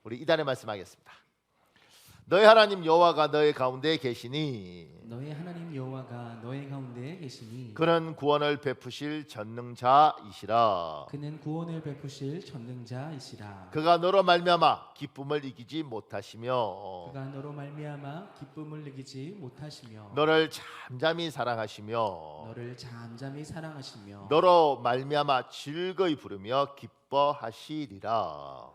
우리 이달의 말씀하겠습니다. 너희 하나님 여호와가 너희 가운데 계시니 너의 하나님 여호와가 너의 가운데 계시니 그는 구원을 베푸실 전능자이시라. 그는 구원을 베푸실 전능자이시라. 그가 너로 말미암아 기쁨을 이기지 못하시며 그가 너로 말미암아 기쁨을 이기지 못하시며 너를 잠잠히 사랑하시며 너를 잠잠히 사랑하시며 너로 말미암아 즐거이 부르며 기뻐하시리라.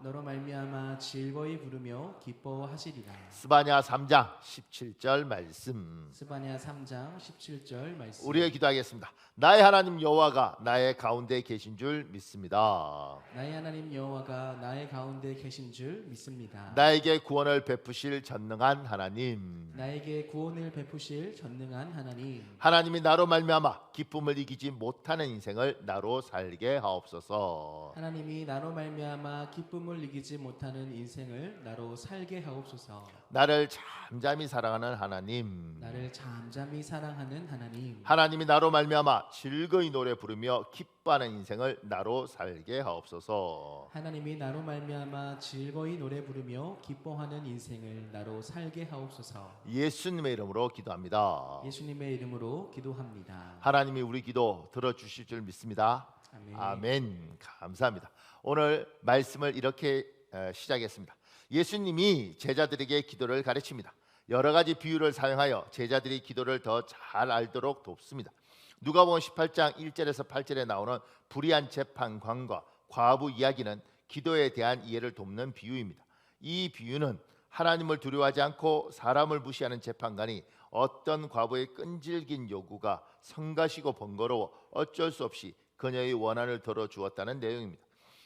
너로 말미암아 즐거이 부르며 기뻐하시리라. 스바냐 3장 17절 말씀. 스바냐 3장 17절 말씀. 우리가 기도하겠습니다. 나의 하나님 여호와가 나의 가운데 계신 줄 믿습니다. 나의 하나님 여호와가 나의 가운데 계신 줄 믿습니다. 나에게 구원을 베푸실 전능한 하나님, 나에게 구원을 베푸실 전능한 하나님, 하나님이 나로 말미암아 기쁨을 이기지 못하는 인생을 나로 살게 하옵소서. 하나님이 나로 말미암아 기쁨을 이기지 못하는 인생을 나로 살게 하옵소서. 나를 잠잠히 사랑하는 하나님, 나를 잠잠히 사랑하는 하나님, 하나님이 나로 말미암아 즐거이 노래 부르며 기뻐하는 인생을 나로 살게 하옵소서. 하나님이 나로 말미암아 즐거이 노래 부르며 기뻐하는 인생을 나로 살게 하옵소서. 예수님의 이름으로 기도합니다. 예수님의 이름으로 기도합니다. 하나님이 우리 기도 들어주실 줄 믿습니다. 아멘. 아멘. 감사합니다. 오늘 말씀을 이렇게 시작했습니다. 예수님이 제자들에게 기도를 가르칩니다. 여러 가지 비유를 사용하여 제자들이 기도를 더 잘 알도록 돕습니다. 누가복음 18장 1절에서 8절에 나오는 불의한 재판관과 과부 이야기는 기도에 대한 이해를 돕는 비유입니다. 이 비유는 하나님을 두려워하지 않고 사람을 무시하는 재판관이 어떤 과부의 끈질긴 요구가 성가시고 번거로워 어쩔 수 없이 그녀의 원한을 들어주었다는 내용입니다.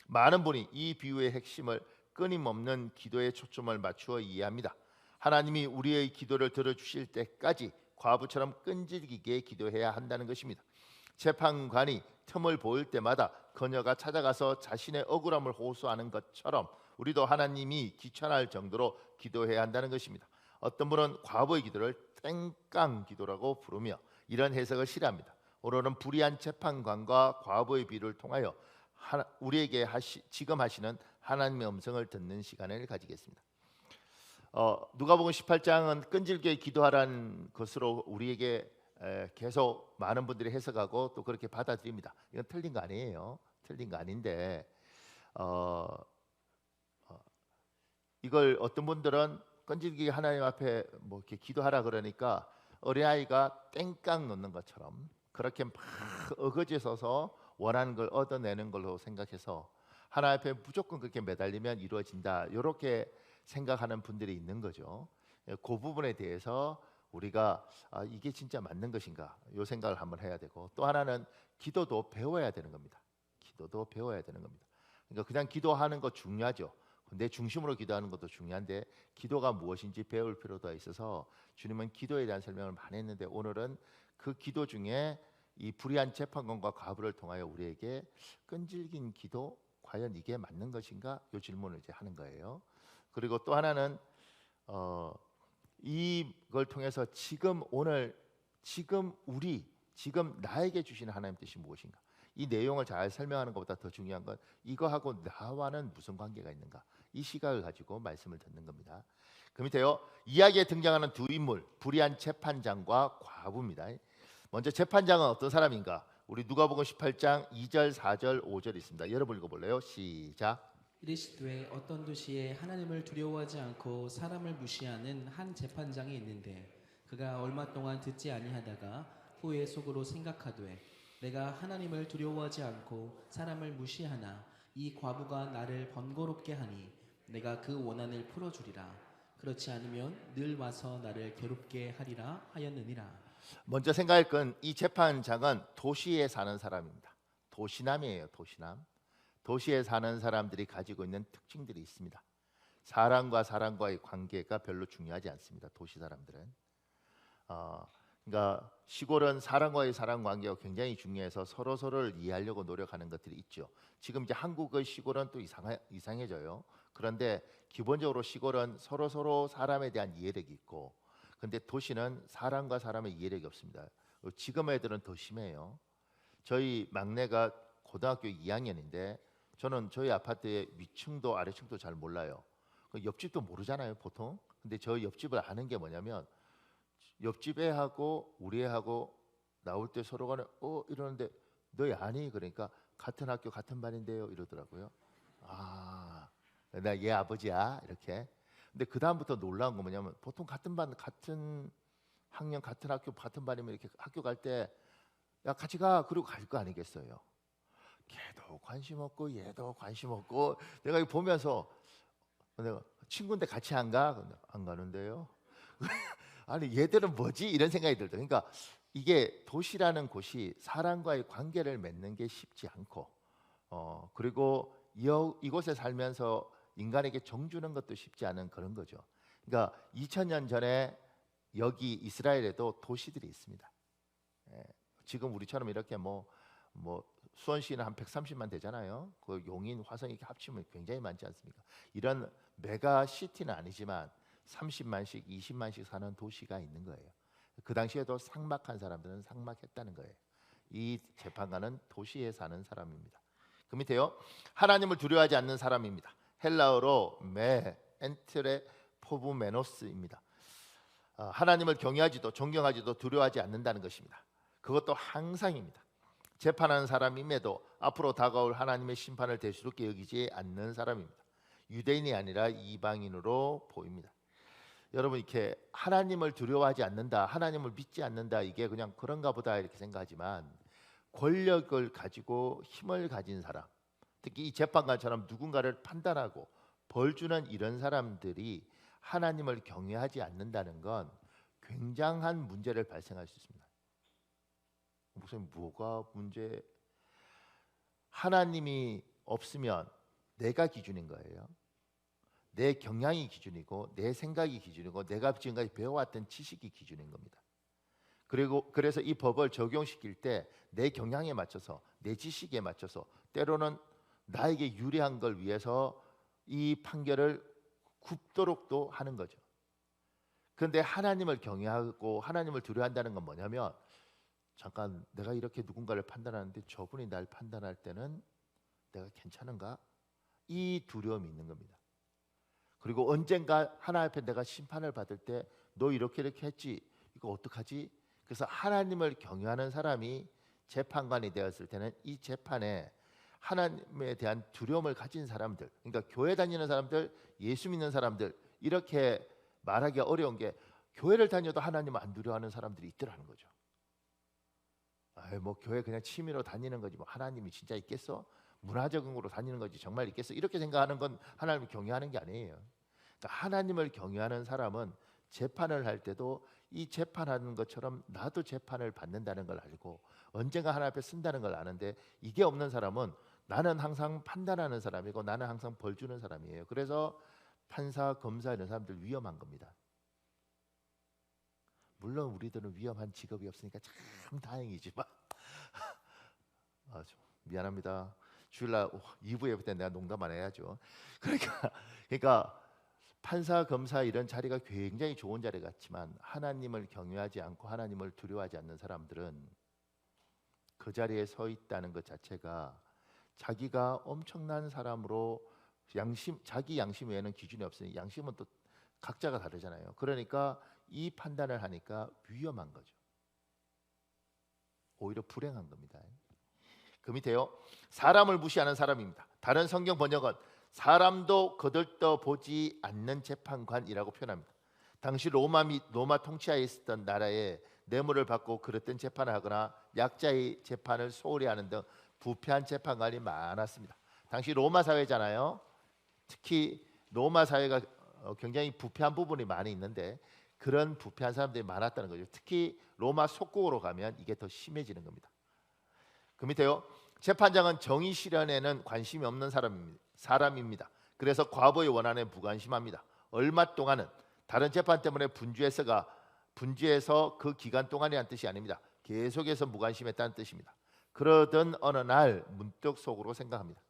많은 분이 이 비유의 핵심을 끊임없는 기도에 초점을 맞추어 이해합니다. 하나님이 우리의 기도를 들어주실 때까지 과부처럼 끈질기게 기도해야 한다는 것입니다. 재판관이 틈을 보일 때마다 그녀가 찾아가서 자신의 억울함을 호소하는 것처럼 우리도 하나님이 귀찮을 정도로 기도해야 한다는 것입니다. 어떤 분은 과부의 기도를 땡깡 기도라고 부르며 이런 해석을 싫어합니다. 오늘은 불의한 재판관과 과부의 비유를 통하여 우리에게 지금 하시는 하나님의 음성을 듣는 시간을 가지겠습니다. 누가복음 18장은 끈질기게 기도하라는 것으로 우리에게 계속 많은 분들이 해석하고 또 그렇게 받아들입니다. 이건 틀린 거 아니에요. 틀린 거 아닌데 이걸 어떤 분들은 끈질기게 하나님 앞에 뭐 이렇게 기도하라 그러니까 어린아이가 땡깡 놓는 것처럼 그렇게 막 어거지에 서서 원하는 걸 얻어내는 걸로 생각해서 하나님 앞에 무조건 그렇게 매달리면 이루어진다, 이렇게 생각하는 분들이 있는 거죠. 그 부분에 대해서 우리가 이게 진짜 맞는 것인가, 이 생각을 한번 해야 되고, 또 하나는 기도도 배워야 되는 겁니다. 기도도 배워야 되는 겁니다. 그러니까 그냥 기도하는 거 중요하죠. 내 중심으로 기도하는 것도 중요한데 기도가 무엇인지 배울 필요가 있어서 주님은 기도에 대한 설명을 많이 했는데, 오늘은 그 기도 중에 이 불의한 재판관과 과부를 통하여 우리에게 끈질긴 기도, 과연 이게 맞는 것인가, 이 질문을 이제 하는 거예요. 그리고 또 하나는 이걸 통해서 지금 나에게 주시는 하나님 뜻이 무엇인가, 이 내용을 잘 설명하는 것보다 더 중요한 건 이거하고 나와는 무슨 관계가 있는가, 이 시각을 가지고 말씀을 듣는 겁니다. 그 밑에요, 이야기에 등장하는 두 인물, 불의한 재판장과 과부입니다. 먼저 재판장은 어떤 사람인가? 우리 누가복음 18장 2절, 4절, 5절 있습니다. 여러분 읽어볼래요? 시작. 이르시되 어떤 도시에 하나님을 두려워하지 않고 사람을 무시하는 한 재판장이 있는데 그가 얼마 동안 듣지 아니하다가 후에 속으로 생각하되 내가 하나님을 두려워하지 않고 사람을 무시하나 이 과부가 나를 번거롭게 하니 내가 그 원한을 풀어주리라. 그렇지 않으면 늘 와서 나를 괴롭게 하리라 하였느니라. 먼저 생각할 건 이 재판장은 도시에 사는 사람입니다. 도시남이에요. 도시에 사는 사람들이 가지고 있는 특징들이 있습니다. 사람과 사람과의 관계가 별로 중요하지 않습니다. 도시 사람들은 그러니까 시골은 사람과의 사람 관계가 굉장히 중요해서 서로를 이해하려고 노력하는 것들이 있죠. 지금 이제 한국의 시골은 또 이상해져요. 그런데 기본적으로 시골은 서로 사람에 대한 이해력이 있고, 근데 도시는 사람과 사람의 이해력이 없습니다. 지금 애들은 더 심해요. 저희 막내가 고등학교 2학년인데 저는 저희 아파트의 위층도 아래층도 잘 몰라요. 그 옆집도 모르잖아요, 보통. 근데 저 옆집을 아는 게 뭐냐면 옆집 애하고 우리 애하고 나올 때 서로 간에 이러는데 너희 아니? 그러니까 같은 학교 같은 반인데요 이러더라고요. 아, 나 얘 아버지야 이렇게. 근데 그 다음부터 놀라운 거 뭐냐면 보통 같은 반 같은 학년 같은 학교 같은 반이면 이렇게 학교 갈 때 야 같이 가 그리고 갈 거 아니겠어요. 걔도 관심 없고 얘도 관심 없고 내가 이거 보면서 내가 친구인데 같이 안 가? 근데 안 가는데요. 아니 얘들은 뭐지? 이런 생각이 들더. 그러니까 이게 도시라는 곳이 사람과의 관계를 맺는 게 쉽지 않고 그리고 이곳에 살면서 인간에게 정 주는 것도 쉽지 않은 그런 거죠. 그러니까 2000년 전에 여기 이스라엘에도 도시들이 있습니다. 예, 지금 우리처럼 이렇게 뭐 수원시는 한 130만 되잖아요. 그 용인, 화성 이렇게 합치면 굉장히 많지 않습니까? 이런 메가 시티는 아니지만 30만씩, 20만씩 사는 도시가 있는 거예요. 그 당시에도 삭막한 사람들은 삭막했다는 거예요. 이 재판관은 도시에 사는 사람입니다. 그 밑에요. 하나님을 두려워하지 않는 사람입니다. 헬라어로 메 엔트레 포브메노스입니다. 하나님을 경외하지도 존경하지도 두려워하지 않는다는 것입니다. 그것도 항상입니다. 재판하는 사람임에도 앞으로 다가올 하나님의 심판을 대수롭게 여기지 않는 사람입니다. 유대인이 아니라 이방인으로 보입니다. 여러분 이렇게 하나님을 두려워하지 않는다, 하나님을 믿지 않는다 이게 그냥 그런가 보다 이렇게 생각하지만 권력을 가지고 힘을 가진 사람, 특히 이 재판관처럼 누군가를 판단하고 벌 주는 이런 사람들이 하나님을 경외하지 않는다는 건 굉장한 문제를 발생할 수 있습니다. 무슨 뭐가 문제? 하나님이 없으면 내가 기준인 거예요. 내 경향이 기준이고 내 생각이 기준이고 내가 지금까지 배워왔던 지식이 기준인 겁니다. 그래서 이 법을 적용시킬 때 내 경향에 맞춰서 내 지식에 맞춰서 때로는 나에게 유리한 걸 위해서 이 판결을 굽도록도 하는 거죠. 그런데 하나님을 경외하고 하나님을 두려워한다는 건 뭐냐면 잠깐 내가 이렇게 누군가를 판단하는데 저분이 날 판단할 때는 내가 괜찮은가? 이 두려움이 있는 겁니다. 그리고 언젠가 하나님 앞에 내가 심판을 받을 때 너 이렇게 했지 이거 어떡하지? 그래서 하나님을 경외하는 사람이 재판관이 되었을 때는 이 재판에 하나님에 대한 두려움을 가진 사람들, 그러니까 교회 다니는 사람들, 예수 믿는 사람들 이렇게 말하기 어려운 게 교회를 다녀도 하나님을 안 두려워하는 사람들이 있더라는 거죠. 뭐 교회 그냥 취미로 다니는 거지 뭐 하나님이 진짜 있겠어? 문화적으로 다니는 거지 정말 있겠어? 이렇게 생각하는 건 하나님을 경외하는 게 아니에요. 그러니까 하나님을 경외하는 사람은 재판을 할 때도 이 재판하는 것처럼 나도 재판을 받는다는 걸 알고 언젠가 하나님 앞에 쓴다는 걸 아는데 이게 없는 사람은 나는 항상 판단하는 사람이고 나는 항상 벌 주는 사람이에요. 그래서 판사, 검사 이런 사람들 위험한 겁니다. 물론 우리들은 위험한 직업이 없으니까 참 다행이지만 미안합니다. 주일날 2부 예배 때 내가 농담 안 해야죠. 그러니까 판사, 검사 이런 자리가 굉장히 좋은 자리 같지만 하나님을 경외하지 않고 하나님을 두려워하지 않는 사람들은 그 자리에 서 있다는 것 자체가 자기가 엄청난 사람으로 자기 양심 외에는 기준이 없으니 양심은 또 각자가 다르잖아요. 그러니까 이 판단을 하니까 위험한 거죠. 오히려 불행한 겁니다. 그 밑에요. 사람을 무시하는 사람입니다. 다른 성경 번역은 사람도 거들떠 보지 않는 재판관이라고 표현합니다. 당시 로마 통치하에 있었던 나라에 뇌물을 받고 그릇된 재판을 하거나 약자의 재판을 소홀히 하는 등 부패한 재판관이 많았습니다. 당시 로마 사회잖아요. 특히 로마 사회가 굉장히 부패한 부분이 많이 있는데 그런 부패한 사람들이 많았다는 거죠. 특히 로마 속국으로 가면 이게 더 심해지는 겁니다. 그 밑에요. 재판장은 정의 실현에는 관심이 없는 사람입니다. 그래서 과보의 원한에 무관심합니다. 얼마 동안은 다른 재판 때문에 분주해서 그 기간 동안이란 뜻이 아닙니다. 계속해서 무관심했다는 뜻입니다. 그러던 어느 날 문득 속으로 생각합니다.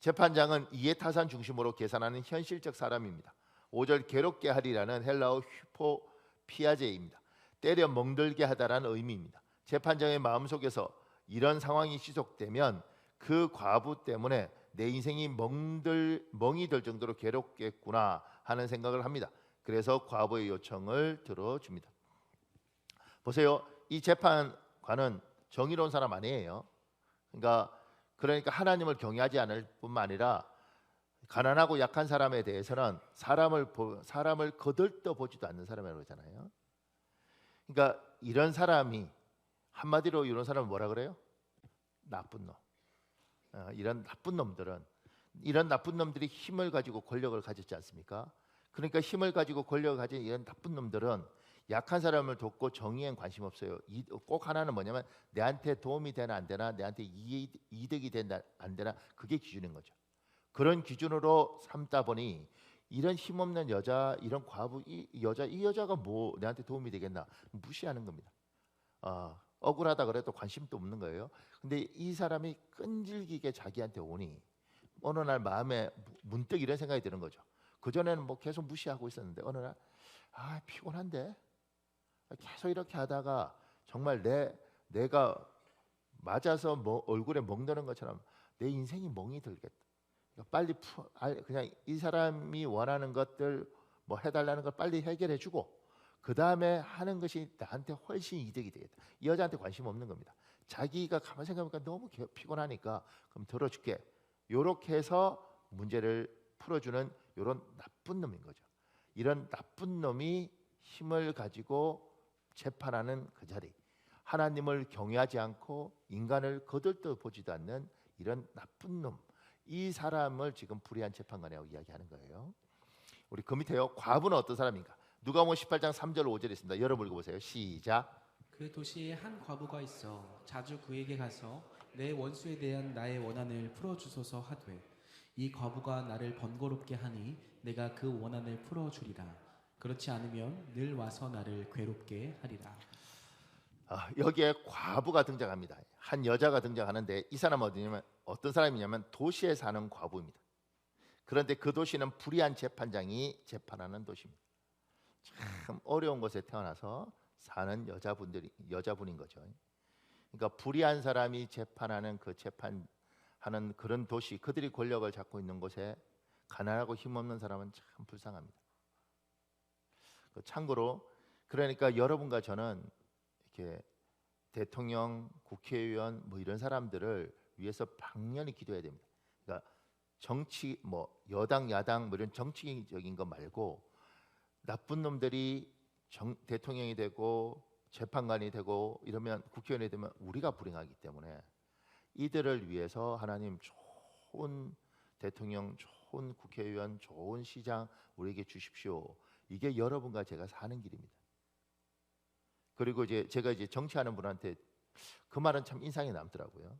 재판장은 이해타산 중심으로 계산하는 현실적 사람입니다. 5절 괴롭게 하리라는 헬라어 휴포피아제입니다. 때려 멍들게 하다라는 의미입니다. 재판장의 마음속에서 이런 상황이 지속되면 그 과부 때문에 내 인생이 멍이 들 정도로 괴롭겠구나 하는 생각을 합니다. 그래서 과부의 요청을 들어줍니다. 보세요. 이 재판관은 정의로운 사람 아니에요. 그러니까 하나님을 경외하지 않을 뿐만 아니라 가난하고 약한 사람에 대해서는 사람을 거들떠 보지도 않는 사람이라고 그러잖아요. 그러니까 이런 사람이 한마디로 이런 사람을 뭐라 그래요? 나쁜 놈. 이런 나쁜 놈들이 힘을 가지고 권력을 가졌지 않습니까? 그러니까 힘을 가지고 권력을 가진 이런 나쁜 놈들은 약한 사람을 돕고 정의엔 관심 없어요. 꼭 하나는 뭐냐면 내한테 도움이 되나 안 되나, 내한테 이득이 된다 안 되나, 그게 기준인 거죠. 그런 기준으로 삼다 보니 이런 힘없는 여자, 이런 과부, 이 여자가 뭐 내한테 도움이 되겠나, 무시하는 겁니다. 억울하다 그래도 관심도 없는 거예요. 근데 이 사람이 끈질기게 자기한테 오니 어느 날 마음에 문득 이런 생각이 드는 거죠. 그전에는 뭐 계속 무시하고 있었는데 어느 날 피곤한데 계속 이렇게 하다가 정말 내가 맞아서 얼굴에 멍드는 것처럼 내 인생이 멍이 들겠다. 그러니까 빨리 그냥 이 사람이 원하는 것들 뭐 해달라는 걸 빨리 해결해주고 그 다음에 하는 것이 나한테 훨씬 이득이 되겠다. 이 여자한테 관심 없는 겁니다. 자기가 가만 생각해보니까 너무 피곤하니까 그럼 들어줄게. 요렇게 해서 문제를 풀어주는 이런 나쁜 놈인 거죠. 이런 나쁜 놈이 힘을 가지고 재판하는 그 자리, 하나님을 경외하지 않고 인간을 거들떠 보지도 않는 이런 나쁜 놈, 이 사람을 지금 불의한 재판관이라고 이야기하는 거예요. 우리 그 밑에요. 과부는 어떤 사람인가? 누가복음 18장 3절 5절 있습니다. 여러분 읽어보세요. 시작. 그 도시에 한 과부가 있어 자주 그에게 가서 내 원수에 대한 나의 원한을 풀어주소서 하되 이 과부가 나를 번거롭게 하니 내가 그 원한을 풀어주리라. 그렇지 않으면 늘 와서 나를 괴롭게 하리라. 여기에 과부가 등장합니다. 한 여자가 등장하는데 이 사람은 어떤 사람이냐면 도시에 사는 과부입니다. 그런데 그 도시는 불의한 재판장이 재판하는 도시입니다. 참 어려운 곳에 태어나서 사는 여자분인 거죠. 그러니까 불의한 사람이 재판하는 재판하는 그런 도시, 그들이 권력을 잡고 있는 곳에 가난하고 힘없는 사람은 참 불쌍합니다. 참고로 그러니까 여러분과 저는 이렇게 대통령, 국회의원 뭐 이런 사람들을 위해서 방련히 기도해야 됩니다. 그러니까 정치 여당, 야당 뭐 이런 정치적인 거 말고 나쁜 놈들이 대통령이 되고 재판관이 되고 이러면 국회의원이 되면 우리가 불행하기 때문에 이들을 위해서 하나님 좋은 대통령, 좋은 국회의원, 좋은 시장 우리에게 주십시오. 이게 여러분과 제가 사는 길입니다. 그리고 제가 정치하는 분한테 그 말은 참 인상이 남더라고요.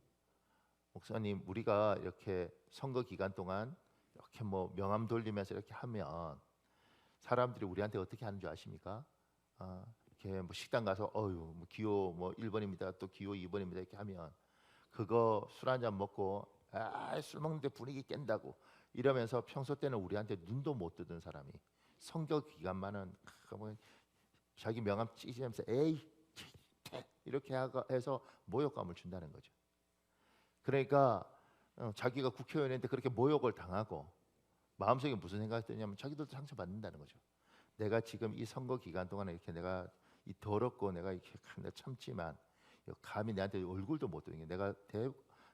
목사님, 우리가 이렇게 선거 기간 동안 이렇게 명함 돌리면서 이렇게 하면 사람들이 우리한테 어떻게 하는 줄 아십니까? 이렇게 식당 가서 기호 1번입니다. 또 기호 2번입니다. 이렇게 하면 그거 술 한잔 먹고 술 먹는데 분위기 깬다고 이러면서 평소 때는 우리한테 눈도 못 뜨던 사람이 선거 기간만은 자기 명함 찢으면서 에이 이렇게 해서 모욕감을 준다는 거죠. 그러니까 자기가 국회의원인데 그렇게 모욕을 당하고 마음속에 무슨 생각이 드냐면 자기들도 상처받는다는 거죠. 내가 지금 이 선거 기간 동안에 이렇게 내가 이 더럽고 내가 이렇게 참지만 감히 내한테 얼굴도 못 드는 게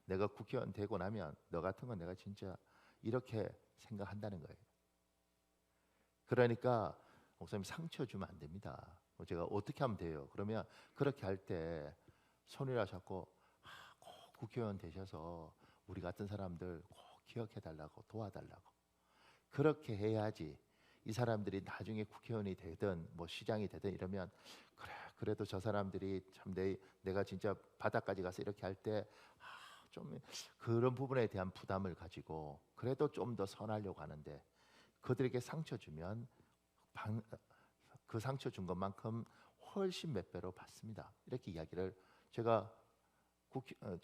내가 국회의원 되고 나면 너 같은 건 내가 진짜 이렇게 생각한다는 거예요. 그러니까 목사님 상처 주면 안 됩니다. 제가 어떻게 하면 돼요? 그러면 그렇게 할 때 손이라 잡고 꼭 국회의원 되셔서 우리 같은 사람들 꼭 기억해 달라고 도와달라고 그렇게 해야지 이 사람들이 나중에 국회의원이 되든 시장이 되든 이러면 그래도 저 사람들이 참 내가 진짜 바닥까지 가서 이렇게 할 때 좀 그런 부분에 대한 부담을 가지고 그래도 좀 더 선하려고 하는데 그들에게 상처 주면 그 상처 준 것만큼 훨씬 몇 배로 받습니다. 이렇게 이야기를 제가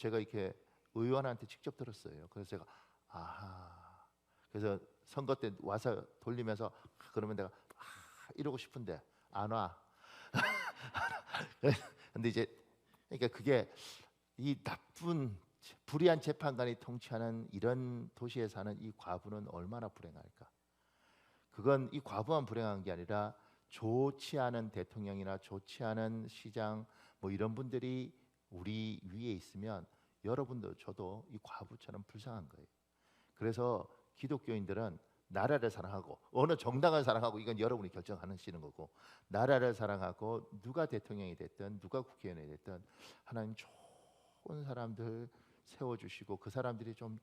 이렇게 의원한테 직접 들었어요. 그래서 제가 그래서 선거 때 와서 돌리면서 그러면 내가 이러고 싶은데 안 와. 근데 그러니까 그게 이 나쁜 불의한 재판관이 통치하는 이런 도시에 사는 이 과부는 얼마나 불행할까? 그건 이 과부만 불행한 게 아니라 좋지 않은 대통령이나 좋지 않은 시장 뭐 이런 분들이 우리 위에 있으면 여러분도 저도 이 과부처럼 불쌍한 거예요. 그래서 기독교인들은 나라를 사랑하고 어느 정당을 사랑하고 이건 여러분이 결정하시는 거고, 나라를 사랑하고 누가 대통령이 됐든 누가 국회의원이 됐든 하나님 좋은 사람들 세워주시고 그 사람들이 좀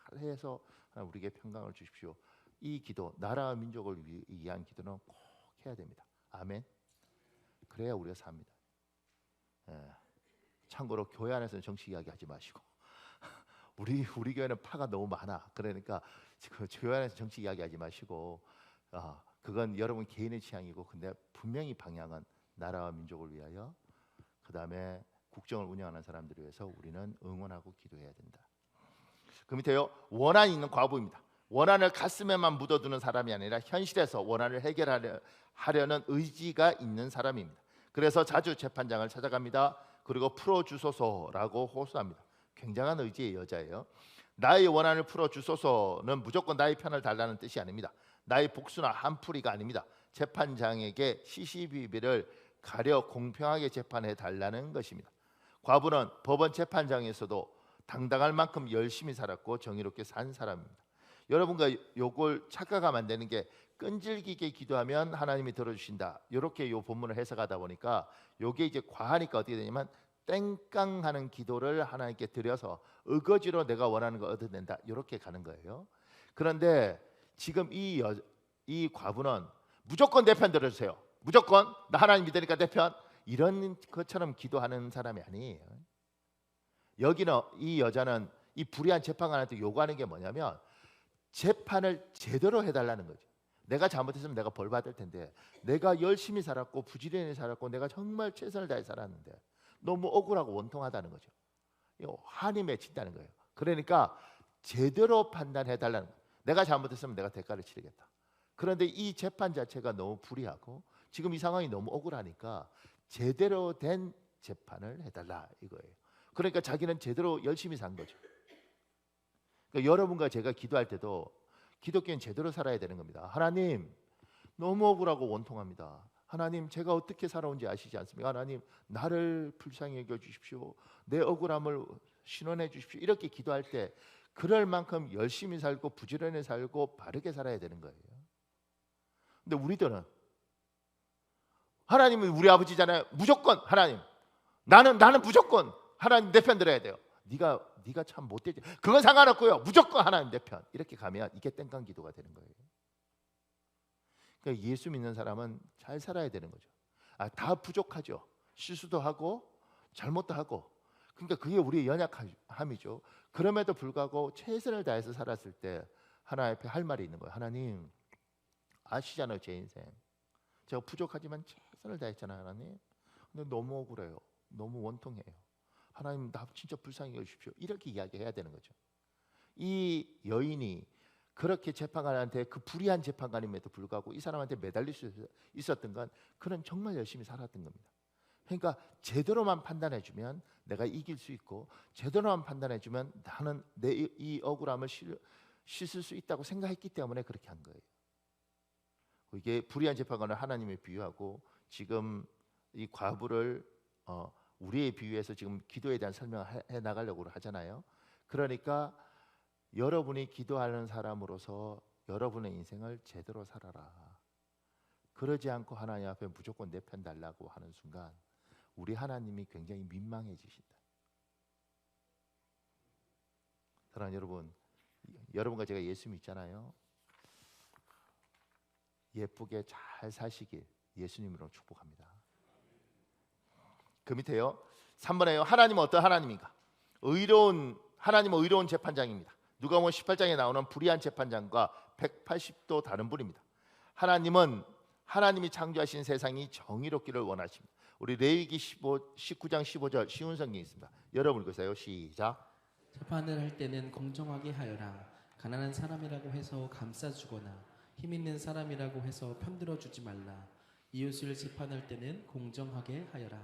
잘해서 우리에게 평강을 주십시오. 이 기도, 나라와 민족을 위한 기도는 꼭 해야 됩니다. 아멘. 그래야 우리가 삽니다. 예. 참고로 교회 안에서는 정치 이야기하지 마시고 우리 교회는 파가 너무 많아. 그러니까 그 교회 안에서 정치 이야기하지 마시고 그건 여러분 개인의 취향이고, 근데 분명히 방향은 나라와 민족을 위하여, 그 다음에 국정을 운영하는 사람들을 위해서 우리는 응원하고 기도해야 된다. 그 밑에요, 원한 있는 과부입니다. 원한을 가슴에만 묻어두는 사람이 아니라 현실에서 원한을 해결하려는 의지가 있는 사람입니다. 그래서 자주 재판장을 찾아갑니다. 그리고 풀어주소서라고 호소합니다. 굉장한 의지의 여자예요. 나의 원한을 풀어주소서는 무조건 나의 편을 달라는 뜻이 아닙니다. 나의 복수나 한풀이가 아닙니다. 재판장에게 시시비비를 가려 공평하게 재판해 달라는 것입니다. 과부는 법원 재판장에서도 당당할 만큼 열심히 살았고 정의롭게 산 사람입니다. 여러분과 요걸 착각하면 안 되는 게, 끈질기게 기도하면 하나님이 들어주신다, 이렇게 요 본문을 해석하다 보니까 요게 이제 과하니까 어떻게 되냐면 땡깡하는 기도를 하나님께 드려서 의거지로 내가 원하는 거 얻어낸다, 이렇게 가는 거예요. 그런데 지금 이 과부는 무조건 내 편 들어주세요, 무조건 나 하나님 믿으니까 내 편, 이런 것처럼 기도하는 사람이 아니에요. 여기는 이 여자는 이 불의한 재판관한테 요구하는 게 뭐냐면 재판을 제대로 해달라는 거죠. 내가 잘못했으면 내가 벌 받을 텐데, 내가 열심히 살았고 부지런히 살았고 내가 정말 최선을 다해 살았는데 너무 억울하고 원통하다는 거죠. 한이 맺힌다는 거예요. 그러니까 제대로 판단해달라는 거예요. 내가 잘못했으면 내가 대가를 치르겠다. 그런데 이 재판 자체가 너무 불의하고 지금 이 상황이 너무 억울하니까 제대로 된 재판을 해달라 이거예요. 그러니까 자기는 제대로 열심히 산 거죠. 그러니까 여러분과 제가 기도할 때도 기독교는 제대로 살아야 되는 겁니다. 하나님, 너무 억울하고 원통합니다. 하나님, 제가 어떻게 살아온지 아시지 않습니까? 하나님, 나를 불쌍히 여겨 주십시오. 내 억울함을 신원해 주십시오. 이렇게 기도할 때 그럴 만큼 열심히 살고 부지런히 살고 바르게 살아야 되는 거예요. 근데 우리들은 하나님은 우리 아버지잖아요. 무조건 하나님, 나는 무조건 하나님 내 편 들어야 돼요. 네가 참 못되지. 그건 상관없고요. 무조건 하나님 내 편. 이렇게 가면 이게 땡깡 기도가 되는 거예요. 그러니까 예수 믿는 사람은 잘 살아야 되는 거죠. 다 부족하죠. 실수도 하고 잘못도 하고. 그러니까 그게 우리의 연약함이죠. 그럼에도 불구하고 최선을 다해서 살았을 때 하나님 앞에 할 말이 있는 거예요. 하나님, 아시잖아요, 제 인생. 제가 부족하지만 최선을 다했잖아요, 하나님. 근데 너무 억울해요. 너무 원통해요. 하나님, 나 진짜 불쌍히 여주십시오. 이렇게 이야기해야 되는 거죠. 이 여인이 그렇게 재판관한테, 그 불의한 재판관임에도 불구하고 이 사람한테 매달릴 수 있었던 건 그는 정말 열심히 살았던 겁니다. 그러니까 제대로만 판단해주면 내가 이길 수 있고, 제대로만 판단해주면 나는 내 이 억울함을 씻을 수 있다고 생각했기 때문에 그렇게 한 거예요. 이게 불의한 재판관을 하나님에 비유하고 지금 이 과부를 우리의 비유해서 지금 기도에 대한 설명을 해 나가려고 하잖아요. 그러니까 여러분이 기도하는 사람으로서 여러분의 인생을 제대로 살아라. 그러지 않고 하나님 앞에 무조건 내 편 달라고 하는 순간 우리 하나님이 굉장히 민망해지신다. 사랑하는 여러분, 여러분과 제가 예수 믿잖아요. 예쁘게 잘 사시길 예수님으로 축복합니다. 그 밑에요, 3번에요. 하나님은 어떤 하나님인가? 하나님은 의로운 재판장입니다. 누가복음 18장에 나오는 불의한 재판장과 180도 다른 분입니다. 하나님이 창조하신 세상이 정의롭기를 원하십니다. 우리 레위기 19장 15절 쉬운 성경이 있습니다. 여러분 읽으세요. 시작. 재판을 할 때는 공정하게 하여라. 가난한 사람이라고 해서 감싸주거나 힘 있는 사람이라고 해서 편들어 주지 말라. 이웃을 재판할 때는 공정하게 하여라.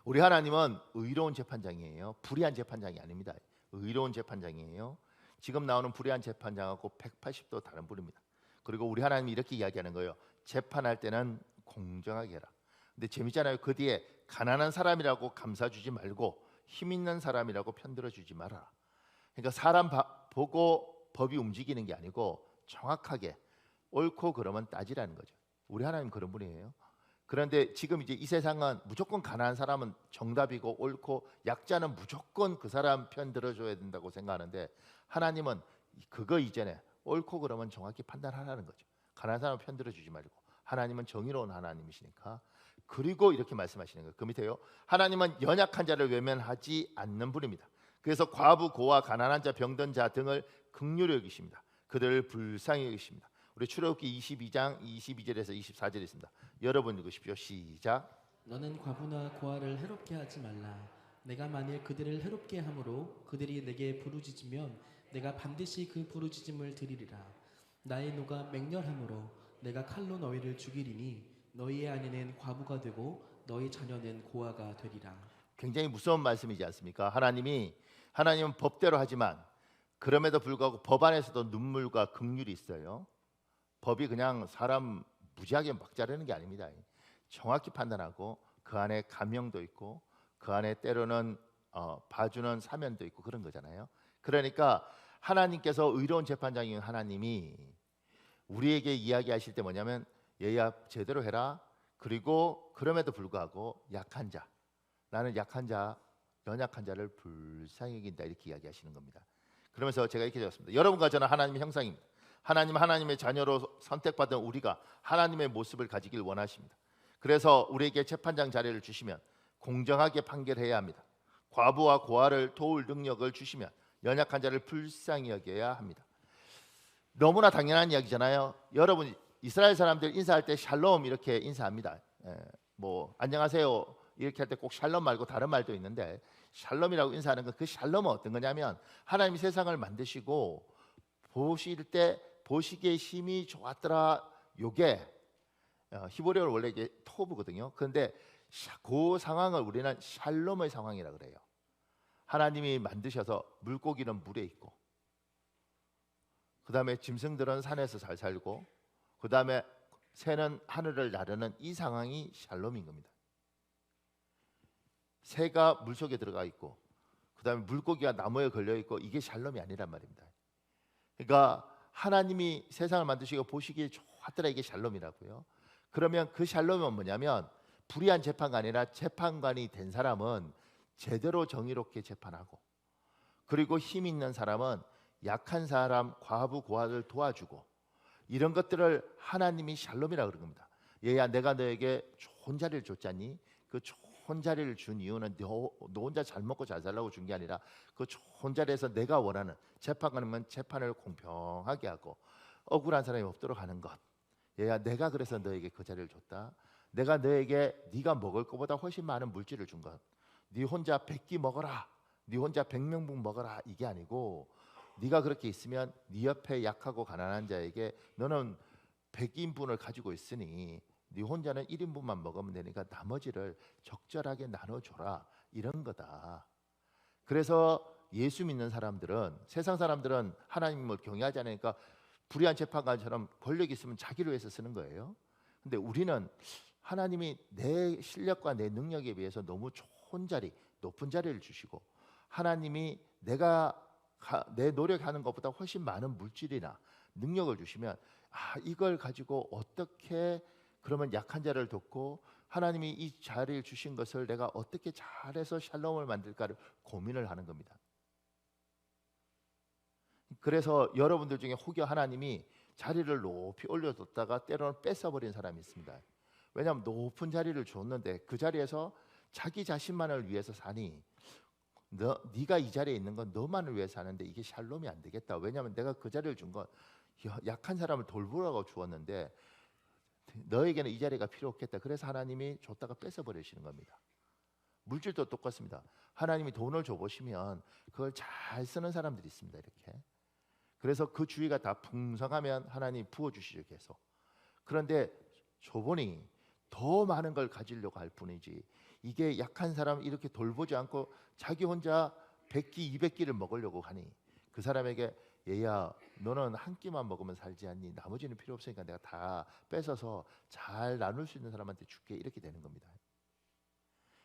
우리 하나님은 의로운 재판장이에요. 불의한 재판장이 아닙니다. 의로운 재판장이에요. 지금 나오는 불의한 재판장하고 180도 다른 분입니다. 그리고 우리 하나님이 이렇게 이야기하는 거예요. 재판할 때는 공정하게 해라. 근데 재밌잖아요. 그 뒤에 가난한 사람이라고 감싸주지 말고 힘 있는 사람이라고 편들어주지 말아라. 그러니까 사람 보고 법이 움직이는 게 아니고 정확하게 옳고 그러면 따지라는 거죠. 우리 하나님 그런 분이에요. 그런데 지금 이제 이 세상은 무조건 가난한 사람은 정답이고 옳고 약자는 무조건 그 사람 편 들어줘야 된다고 생각하는데 하나님은 그거 이전에 옳고 그러면 정확히 판단하라는 거죠. 가난한 사람 편 들어주지 말고 하나님은 정의로운 하나님이시니까. 그리고 이렇게 말씀하시는 거예요. 그 밑에요. 하나님은 연약한 자를 외면하지 않는 분입니다. 그래서 과부, 고아, 가난한 자, 병든 자 등을 긍휼히 여기십니다. 그들을 불쌍히 여기십니다. 우리 출애굽기 22장 22절에서 24절에 있습니다. 여러분 읽으십시오. 시작. 너는 과부나 고아를 해롭게 하지 말라. 내가 만일 그들을 해롭게 함으로 그들이 내게 부르짖으면 내가 반드시 그 부르짖음을 들으리라. 나의 노가 맹렬함으로 내가 칼로 너희를 죽이리니 너희의 아내는 과부가 되고 너희 자녀는 고아가 되리라. 굉장히 무서운 말씀이지 않습니까? 하나님은 법대로 하지만 그럼에도 불구하고 법 안에서도 눈물과 긍휼이 있어요. 법이 그냥 사람 무지하게 막 자르는 게 아닙니다. 정확히 판단하고 그 안에 감형도 있고 그 안에 때로는 봐주는 사면도 있고 그런 거잖아요. 그러니까 하나님께서 의로운 재판장인 하나님이 우리에게 이야기하실 때 뭐냐면 얘야 제대로 해라. 그리고 그럼에도 불구하고 약한 자, 나는 약한 자, 연약한 자를 불쌍히 여긴다 이렇게 이야기하시는 겁니다. 그러면서 제가 이렇게 적었습니다. 여러분과 저는 하나님의 형상입니다. 하나님의 자녀로 선택받은 우리가 하나님의 모습을 가지길 원하십니다. 그래서 우리에게 재판장 자리를 주시면 공정하게 판결해야 합니다. 과부와 고아를 도울 능력을 주시면 연약한 자를 불쌍히 여겨야 합니다. 너무나 당연한 이야기잖아요. 여러분 이스라엘 사람들 인사할 때 샬롬 이렇게 인사합니다. 뭐 안녕하세요 이렇게 할 때 꼭 샬롬 말고 다른 말도 있는데 샬롬이라고 인사하는 건 그 샬롬은 어떤 거냐면 하나님이 세상을 만드시고 보실 때 보시기에 힘이 좋았더라. 요게 히브리어로 원래 이게 토브거든요. 그런데 그 상황을 우리는 샬롬의 상황이라 그래요. 하나님이 만드셔서 물고기는 물에 있고 그 다음에 짐승들은 산에서 잘 살고 그 다음에 새는 하늘을 나르는 이 상황이 샬롬인 겁니다. 새가 물속에 들어가 있고 그 다음에 물고기가 나무에 걸려 있고 이게 샬롬이 아니란 말입니다. 그러니까 하나님이 세상을 만드시고 보시기에 좋았더라 이게 샬롬이라고요. 그러면 그 샬롬은 뭐냐면 불의한 재판관이 아니라 재판관이 된 사람은 제대로 정의롭게 재판하고 그리고 힘 있는 사람은 약한 사람, 과부, 고아를 도와주고 이런 것들을 하나님이 샬롬이라고 그런 겁니다. 얘야 내가 너에게 좋은 자리를 줬잖니? 그 좋은 자리를 준 이유는 너 혼자 잘 먹고 잘 살라고 준 게 아니라 그 좋은 자리에서 내가 원하는 재판관은 재판을 공평하게 하고 억울한 사람이 없도록 하는 것. 얘야 내가 그래서 너에게 그 자리를 줬다. 내가 너에게 네가 먹을 것보다 훨씬 많은 물질을 준 것. 네 혼자 100끼 먹어라. 네 혼자 100명분 먹어라. 이게 아니고 네가 그렇게 있으면 네 옆에 약하고 가난한 자에게 너는 100인분을 가지고 있으니 네 혼자는 1인분만 먹으면 되니까 나머지를 적절하게 나눠줘라. 이런 거다. 그래서 예수 믿는 사람들은 세상 사람들은 하나님을 경외하지 않으니까 불의한 재판관처럼 권력이 있으면 자기를 위해서 쓰는 거예요. 근데 우리는 하나님이 내 실력과 내 능력에 비해서 너무 좋은 자리, 높은 자리를 주시고 하나님이 내 노력하는 것보다 훨씬 많은 물질이나 능력을 주시면 이걸 가지고 어떻게 그러면 약한 자를 돕고 하나님이 이 자리를 주신 것을 내가 어떻게 잘해서 샬롬을 만들까를 고민을 하는 겁니다. 그래서 여러분들 중에 혹여 하나님이 자리를 높이 올려뒀다가 때로는 뺏어버린 사람이 있습니다. 왜냐하면 높은 자리를 줬는데 그 자리에서 자기 자신만을 위해서 사니 네가 이 자리에 있는 건 너만을 위해서 하는데 이게 샬롬이 안 되겠다. 왜냐하면 내가 그 자리를 준 건 약한 사람을 돌보라고 주었는데 너에게는 이 자리가 필요 없겠다. 그래서 하나님이 줬다가 뺏어버리시는 겁니다. 물질도 똑같습니다. 하나님이 돈을 줘보시면 그걸 잘 쓰는 사람들이 있습니다. 이렇게. 그래서 그 주위가 다 풍성하면 하나님이 부어주시죠. 계속. 그런데 줘보니 더 많은 걸 가지려고 할 뿐이지 이게 약한 사람 이렇게 돌보지 않고 자기 혼자 100끼 200끼를 먹으려고 하니 그 사람에게 얘야 너는 한 끼만 먹으면 살지 않니? 나머지는 필요 없으니까 내가 다 뺏어서 잘 나눌 수 있는 사람한테 줄게. 이렇게 되는 겁니다.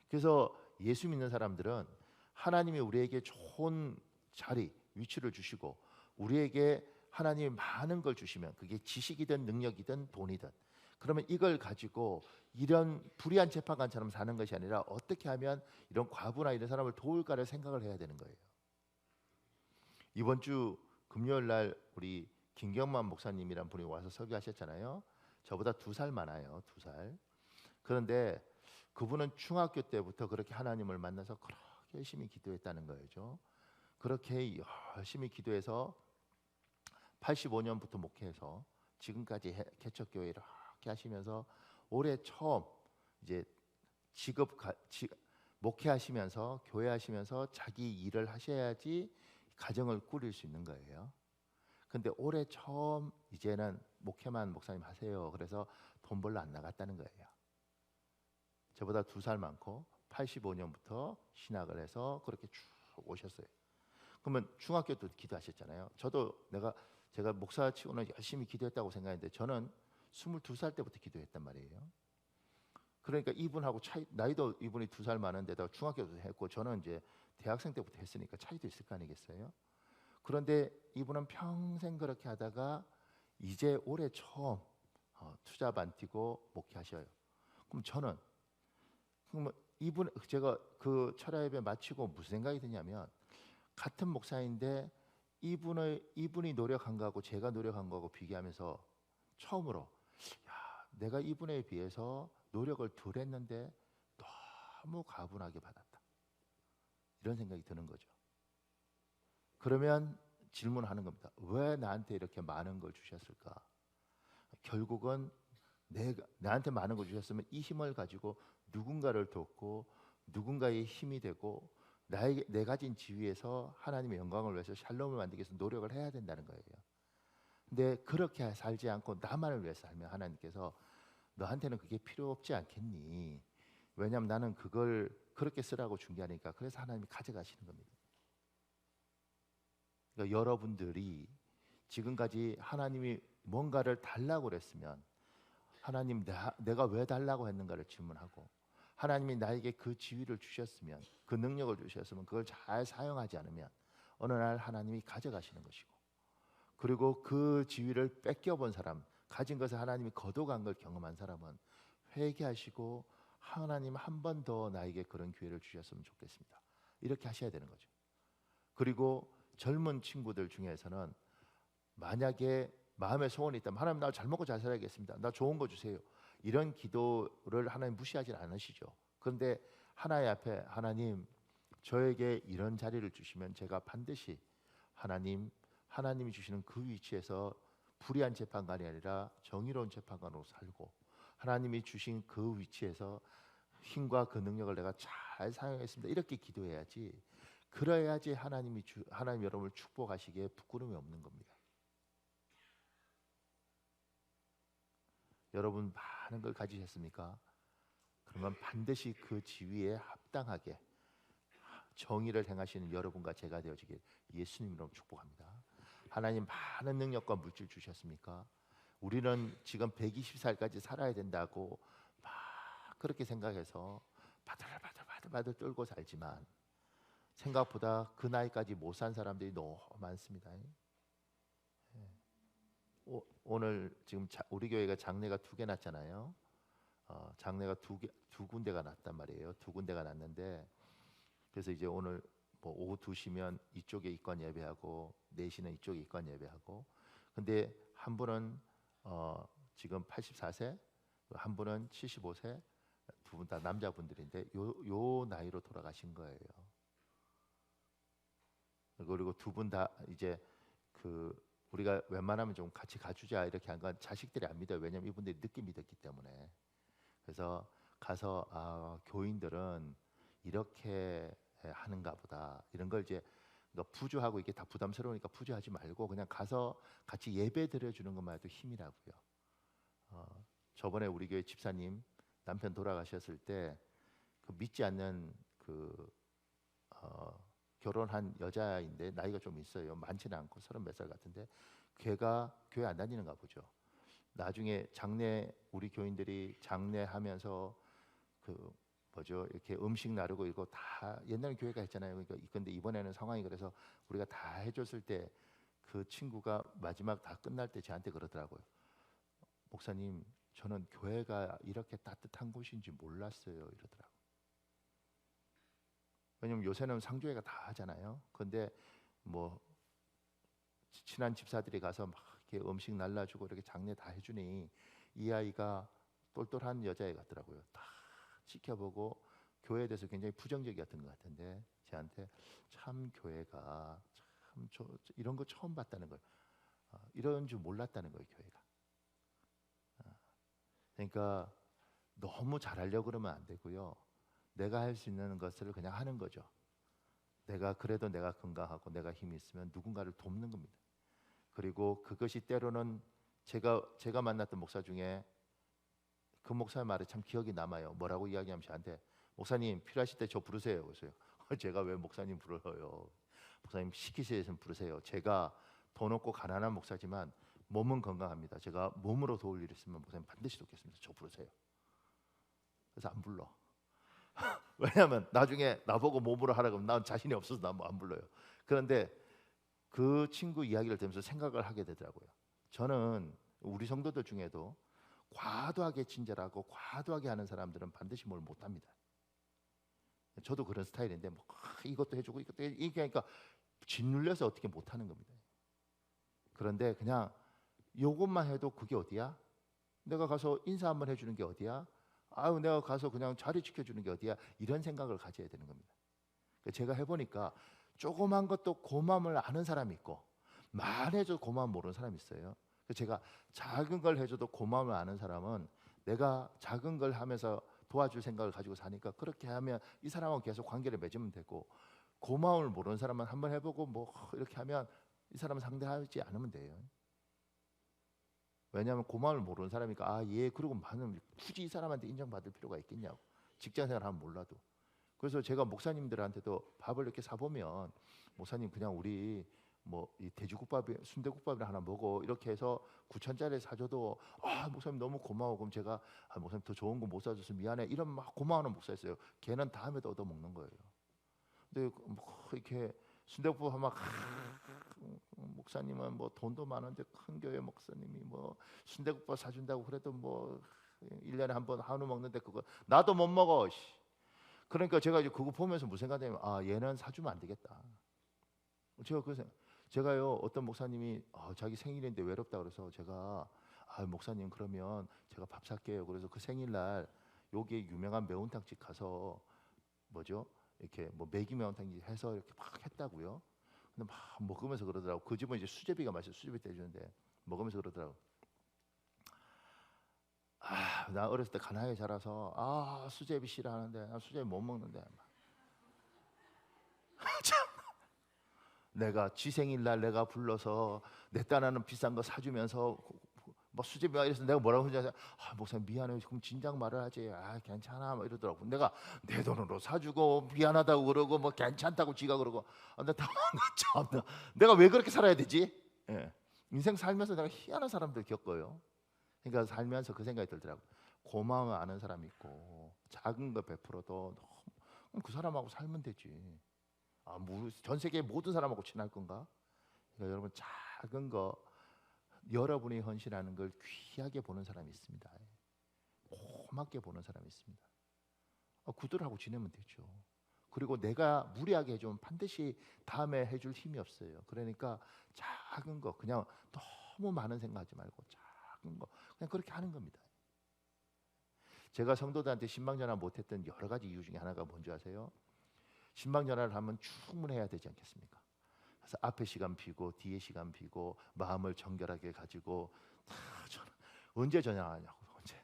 그래서 예수 믿는 사람들은 하나님이 우리에게 좋은 자리, 위치를 주시고 우리에게 하나님이 많은 걸 주시면 그게 지식이든 능력이든 돈이든 그러면 이걸 가지고 이런 불의한 재판관처럼 사는 것이 아니라 어떻게 하면 이런 과부나 이런 사람을 도울까를 생각을 해야 되는 거예요. 이번 주 금요일 날 우리 김경만 목사님이란 분이 와서 설교하셨잖아요. 저보다 2살 많아요. 2살. 그런데 그분은 중학교 때부터 그렇게 하나님을 만나서 그렇게 열심히 기도했다는 거죠. 그렇게 열심히 기도해서 85년부터 목회해서 지금까지 개척교회 이렇게 하시면서 올해 처음 이제 목회하시면서 교회 하시면서 자기 일을 하셔야지 가정을 꾸릴 수 있는 거예요. 근데 올해 처음 이제는 목회만 목사님 하세요. 그래서 돈 벌러 안 나갔다는 거예요. 저보다 2살 많고 85년부터 신학을 해서 그렇게 쭉 오셨어요. 그러면 중학교 때 기도하셨잖아요. 제가 목사 치고는 열심히 기도했다고 생각했는데 저는 22살 때부터 기도했단 말이에요. 그러니까 이분하고 나이도 이분이 2살 많은데다 중학교 때도 했고 저는 이제 대학생 때부터 했으니까 차이도 있을 거 아니겠어요? 그런데 이분은 평생 그렇게 하다가 이제 올해 처음 투잡 뛰고 목회하셔요. 그럼 저는 제가 그 철야 예배 마치고 무슨 생각이 드냐면 같은 목사인데 이분이 노력한 거하고 제가 노력한 거하고 비교하면서 처음으로 내가 이분에 비해서 노력을 덜 했는데 너무 가분하게 받았다. 이런 생각이 드는 거죠. 그러면 질문하는 겁니다. 왜 나한테 이렇게 많은 걸 주셨을까? 결국은 나한테 많은 걸 주셨으면 이 힘을 가지고 누군가를 돕고 누군가의 힘이 되고 내 가진 지위에서 하나님의 영광을 위해서 샬롬을 만들기 위해서 노력을 해야 된다는 거예요. 근데 그렇게 살지 않고 나만을 위해서 살면 하나님께서 너한테는 그게 필요 없지 않겠니? 왜냐하면 나는 그걸 그렇게 쓰라고 준 게 아니니까. 그래서 하나님이 가져가시는 겁니다. 그러니까 여러분들이 지금까지 하나님이 뭔가를 달라고 그랬으면 하나님 내가 왜 달라고 했는가를 질문하고 하나님이 나에게 그 지위를 주셨으면 그 능력을 주셨으면 그걸 잘 사용하지 않으면 어느 날 하나님이 가져가시는 것이고 그리고 그 지위를 뺏겨본 사람 가진 것을 하나님이 거둬간 걸 경험한 사람은 회개하시고 하나님 한 번 더 나에게 그런 기회를 주셨으면 좋겠습니다. 이렇게 하셔야 되는 거죠. 그리고 젊은 친구들 중에서는 만약에 마음에 소원이 있다면 하나님 나 잘 먹고 잘 살아야겠습니다. 나 좋은 거 주세요. 이런 기도를 하나님 무시하지 않으시죠. 그런데 하나님 앞에 하나님 저에게 이런 자리를 주시면 제가 반드시 하나님이 주시는 그 위치에서 불의한 재판관이 아니라 정의로운 재판관으로 살고 하나님이 주신 그 위치에서 힘과 그 능력을 내가 잘 사용했습니다. 이렇게 기도해야지. 그래야지 하나님 여러분을 축복하시기에 부끄러움이 없는 겁니다. 여러분 많은 걸 가지셨습니까? 그러면 반드시 그 지위에 합당하게 정의를 행하시는 여러분과 제가 되어지길 예수님으로 축복합니다. 하나님 많은 능력과 물질 주셨습니까? 우리는 지금 120살까지 살아야 된다고 막 그렇게 생각해서 바들바들 떨고 살지만 생각보다 그 나이까지 못 산 사람들이 너무 많습니다. 오늘 지금 우리 교회가 장례가 2개 났잖아요. 장례가 두 군데가 났단 말이에요. 2군데가 났는데 그래서 이제 오늘 뭐 오후 2시면 이쪽에 입관 예배하고 4시는 이쪽에 입관 예배하고 근데 한 분은 지금 84세 한 분은 75세 두 분 다 남자분들인데 요 나이로 돌아가신 거예요. 그리고 2분 다 이제 우리가 웬만하면 좀 같이 가주자 이렇게 한 건 자식들이 안 믿어요. 왜냐면 이분들이 늦게 믿었기 때문에. 그래서 가서 교인들은 이렇게 하는가 보다. 이런 걸 이제 부조하고 이게 다 부담스러우니까 부조하지 말고 그냥 가서 같이 예배 드려주는 것만 해도 힘이라고요. 저번에 우리 교회 집사님 남편 돌아가셨을 때 그 믿지 않는 결혼한 여자인데 나이가 좀 있어요. 많지는 않고 30몇 살 같은데 걔가 교회 안 다니는가 보죠. 나중에 장례 우리 교인들이 장례하면서 그 뭐죠 이렇게 음식 나르고 이거 다 옛날 교회가 했잖아요. 그러니까 근데 이번에는 상황이 그래서 우리가 다 해줬을 때 그 친구가 마지막 다 끝날 때 저한테 그러더라고요. 목사님, 저는 교회가 이렇게 따뜻한 곳인지 몰랐어요. 이러더라고요. 왜냐면 요새는 상조회가 다 하잖아요. 근데 뭐 친한 집사들이 가서 막 이렇게 음식 날라주고 이렇게 장례 다 해주니 이 아이가 똘똘한 여자애 같더라고요. 다 지켜보고 교회에 대해서 굉장히 부정적이었던 것 같은데 저한테 참 교회가 참 이런 거 처음 봤다는 걸 이런 줄 몰랐다는 거예요. 교회가. 그러니까 너무 잘하려고 그러면 안 되고요. 내가 할 수 있는 것을 그냥 하는 거죠. 내가 그래도 내가 건강하고 내가 힘이 있으면 누군가를 돕는 겁니다. 그리고 그것이 때로는 제가 만났던 목사 중에 그 목사의 말이 참 기억이 남아요. 뭐라고 이야기하면 저한테 목사님 필요하실 때 저 부르세요. 그래서요. 제가 왜 목사님 불러요? 목사님 시키세요. 부르세요. 제가 돈 없고 가난한 목사지만 몸은 건강합니다. 제가 몸으로 도울 일 있으면 목사님 반드시 돕겠습니다. 저 부르세요. 그래서 안 불러. 왜냐하면 나중에 나보고 몸으로 하라고 하면 난 자신이 없어서 난 안 불러요. 그런데 그 친구 이야기를 들으면서 생각을 하게 되더라고요. 저는 우리 성도들 중에도 과도하게 친절하고 과도하게 하는 사람들은 반드시 뭘 못합니다. 저도 그런 스타일인데 뭐 이것도 해주고 이것도 해주고 이게 그러니까 짓눌려서 어떻게 못하는 겁니다. 그런데 그냥 요것만 해도 그게 어디야? 내가 가서 인사 한번 해주는 게 어디야? 아유 내가 가서 그냥 자리 지켜주는 게 어디야? 이런 생각을 가져야 되는 겁니다. 제가 해보니까 조그만 것도 고마움을 아는 사람이 있고 말해줘도 고마움 모르는 사람이 있어요. 제가 작은 걸 해줘도 고마움을 아는 사람은 내가 작은 걸 하면서 도와줄 생각을 가지고 사니까 그렇게 하면 이 사람하고 계속 관계를 맺으면 되고 고마움을 모르는 사람은 한번 해보고 뭐 이렇게 하면 이 사람은 상대하지 않으면 돼요. 왜냐하면 고마움을 모르는 사람이니까 아예 그러고 많은 굳이 이 사람한테 인정받을 필요가 있겠냐고 직장생활 하면 몰라도 그래서 제가 목사님들한테도 밥을 이렇게 사보면 목사님 그냥 우리 뭐 이 돼지국밥 순대국밥이나 하나 먹어 이렇게 해서 9,000짜리 사줘도 아 목사님 너무 고마워 그럼 제가 아 목사님 더 좋은 거 못 사줘서 미안해 이런 막 고마워하는 목사 있어요. 걔는 다음에도 얻어 먹는 거예요. 근데 뭐 이렇게 순대국밥 하면 목사님은 뭐 돈도 많은데 큰 교회 목사님이 뭐 순대국밥 사준다고 그래도 뭐 1년에 한 번 한우 먹는데 그거 나도 못 먹어. 그러니까 제가 이제 그거 보면서 무슨 생각이냐면 아 얘는 사주면 안 되겠다. 제가요 어떤 목사님이 자기 생일인데 외롭다 그래서 제가 아 목사님 그러면 제가 밥 살게요. 그래서 그 생일날 여기 유명한 매운탕집 가서 뭐죠 이렇게 뭐 매기 매운탕 해서 이렇게 막 했다고요. 근데 막 먹으면서 그러더라고. 그 집은 이제 수제비가 맛있어. 수제비 떼주는데 먹으면서 그러더라고. 아, 나 어렸을 때 가난하게 자라서 아 수제비 싫어하는데 나 수제비 못 먹는데. 참. 내가 지 생일날 내가 불러서 내 딸아는 비싼 거 사주면서 뭐 수제비 막 이래서 내가 뭐라고 하지? 아 목사님 미안해요. 그럼 진작 말을 하지. 아 괜찮아 막 이러더라고. 내가 내 돈으로 사주고 미안하다고 그러고 뭐 괜찮다고 지가 그러고 나 참나 내가 왜 그렇게 살아야 되지? 예. 인생 살면서 내가 희한한 사람들 겪어요. 그러니까 살면서 그 생각이 들더라고. 고마움을 아는 사람이 있고 작은 거 베풀어도 너무 그 사람하고 살면 되지. 전 세계 모든 사람하고 친할 건가? 그러니까 여러분 작은 거 여러분이 헌신하는 걸 귀하게 보는 사람이 있습니다. 고맙게 보는 사람이 있습니다. 그들하고 지내면 되죠. 그리고 내가 무리하게 해주면 반드시 다음에 해줄 힘이 없어요. 그러니까 작은 거 그냥 너무 많은 생각하지 말고 작은 거 그냥 그렇게 하는 겁니다. 제가 성도들한테 신방전화 못했던 여러 가지 이유 중에 하나가 뭔지 아세요? 신방전화를 하면 충분해야 되지 않겠습니까? 그래서 앞에 시간 비고 뒤에 시간 비고 마음을 정결하게 가지고 저는 언제 전화하냐고 언제.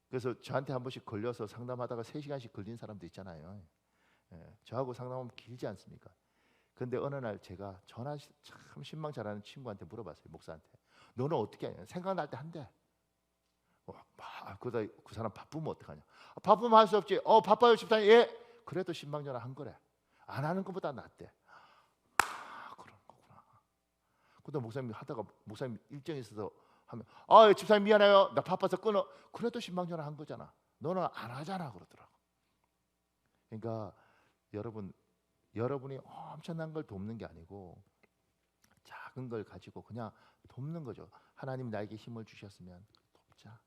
그래서 저한테 한 번씩 걸려서 상담하다가 3시간씩 걸린 사람도 있잖아요. 저하고 상담하면 길지 않습니까? 근데 어느 날 제가 전화 참 신방 잘하는 친구한테 물어봤어요. 목사한테. 너는 어떻게 하냐? 생각날 때 한대. 그러다 그 사람 바쁘면 어떡하냐? 바쁘면 할 수 없지. 바빠요 집사님. 예. 그래도 신방전화 한 거래. 안 하는 것보다 낫대. 그런 거구나. 근데 목사님 하다가 목사님 일정이 있어서 하면 집사님 미안해요. 나 바빠서 끊어. 그래도 신방전화 한 거잖아. 너는 안 하잖아 그러더라고. 그러니까 여러분이 엄청난 걸 돕는 게 아니고 작은 걸 가지고 그냥 돕는 거죠. 하나님 나에게 힘을 주셨으면 돕자.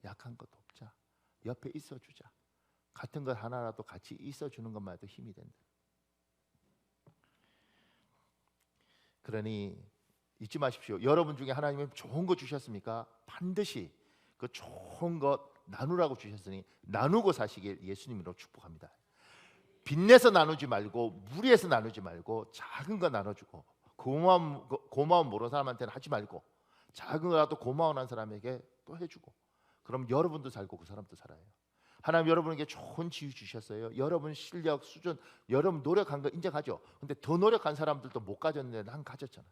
약한 거 돕자. 옆에 있어주자. 같은 것 하나라도 같이 있어주는 것만 해도 힘이 된다. 그러니 잊지 마십시오. 여러분 중에 하나님이 좋은 거 주셨습니까? 반드시 그 좋은 것 나누라고 주셨으니 나누고 사시길 예수님으로 축복합니다. 빚내서 나누지 말고 무리해서 나누지 말고 작은 거 나눠주고 고마움 모르는 사람한테는 하지 말고 작은 거라도 고마운 사람에게 또 해주고 그럼 여러분도 살고 그 사람도 살아요. 하나님 여러분에게 좋은 지위 주셨어요. 여러분 실력 수준 여러분 노력한 거 인정하죠. 근데 더 노력한 사람들도 못 가졌는데 난 가졌잖아.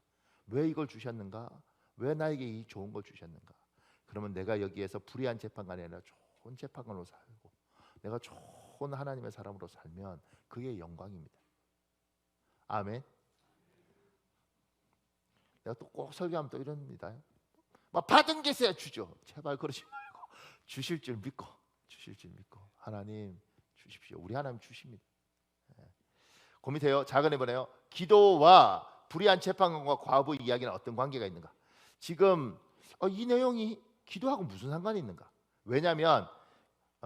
왜 이걸 주셨는가? 왜 나에게 이 좋은 걸 주셨는가? 그러면 내가 여기에서 불의한 재판관이 아니라 좋은 재판관으로 살고 내가 좋은 하나님의 사람으로 살면 그게 영광입니다. 아멘. 내가 또 꼭 설교하면 또 이럽니다. 막 받은 게 있어야 주죠. 제발 그러지 말고 주실 줄 믿고 하나님 주십시오. 우리 하나님 주십니다. 그 밑에요. 작은 해보네요. 기도와 불의한 재판관과 과부의 이야기는 어떤 관계가 있는가? 지금 이 내용이 기도하고 무슨 상관이 있는가? 왜냐하면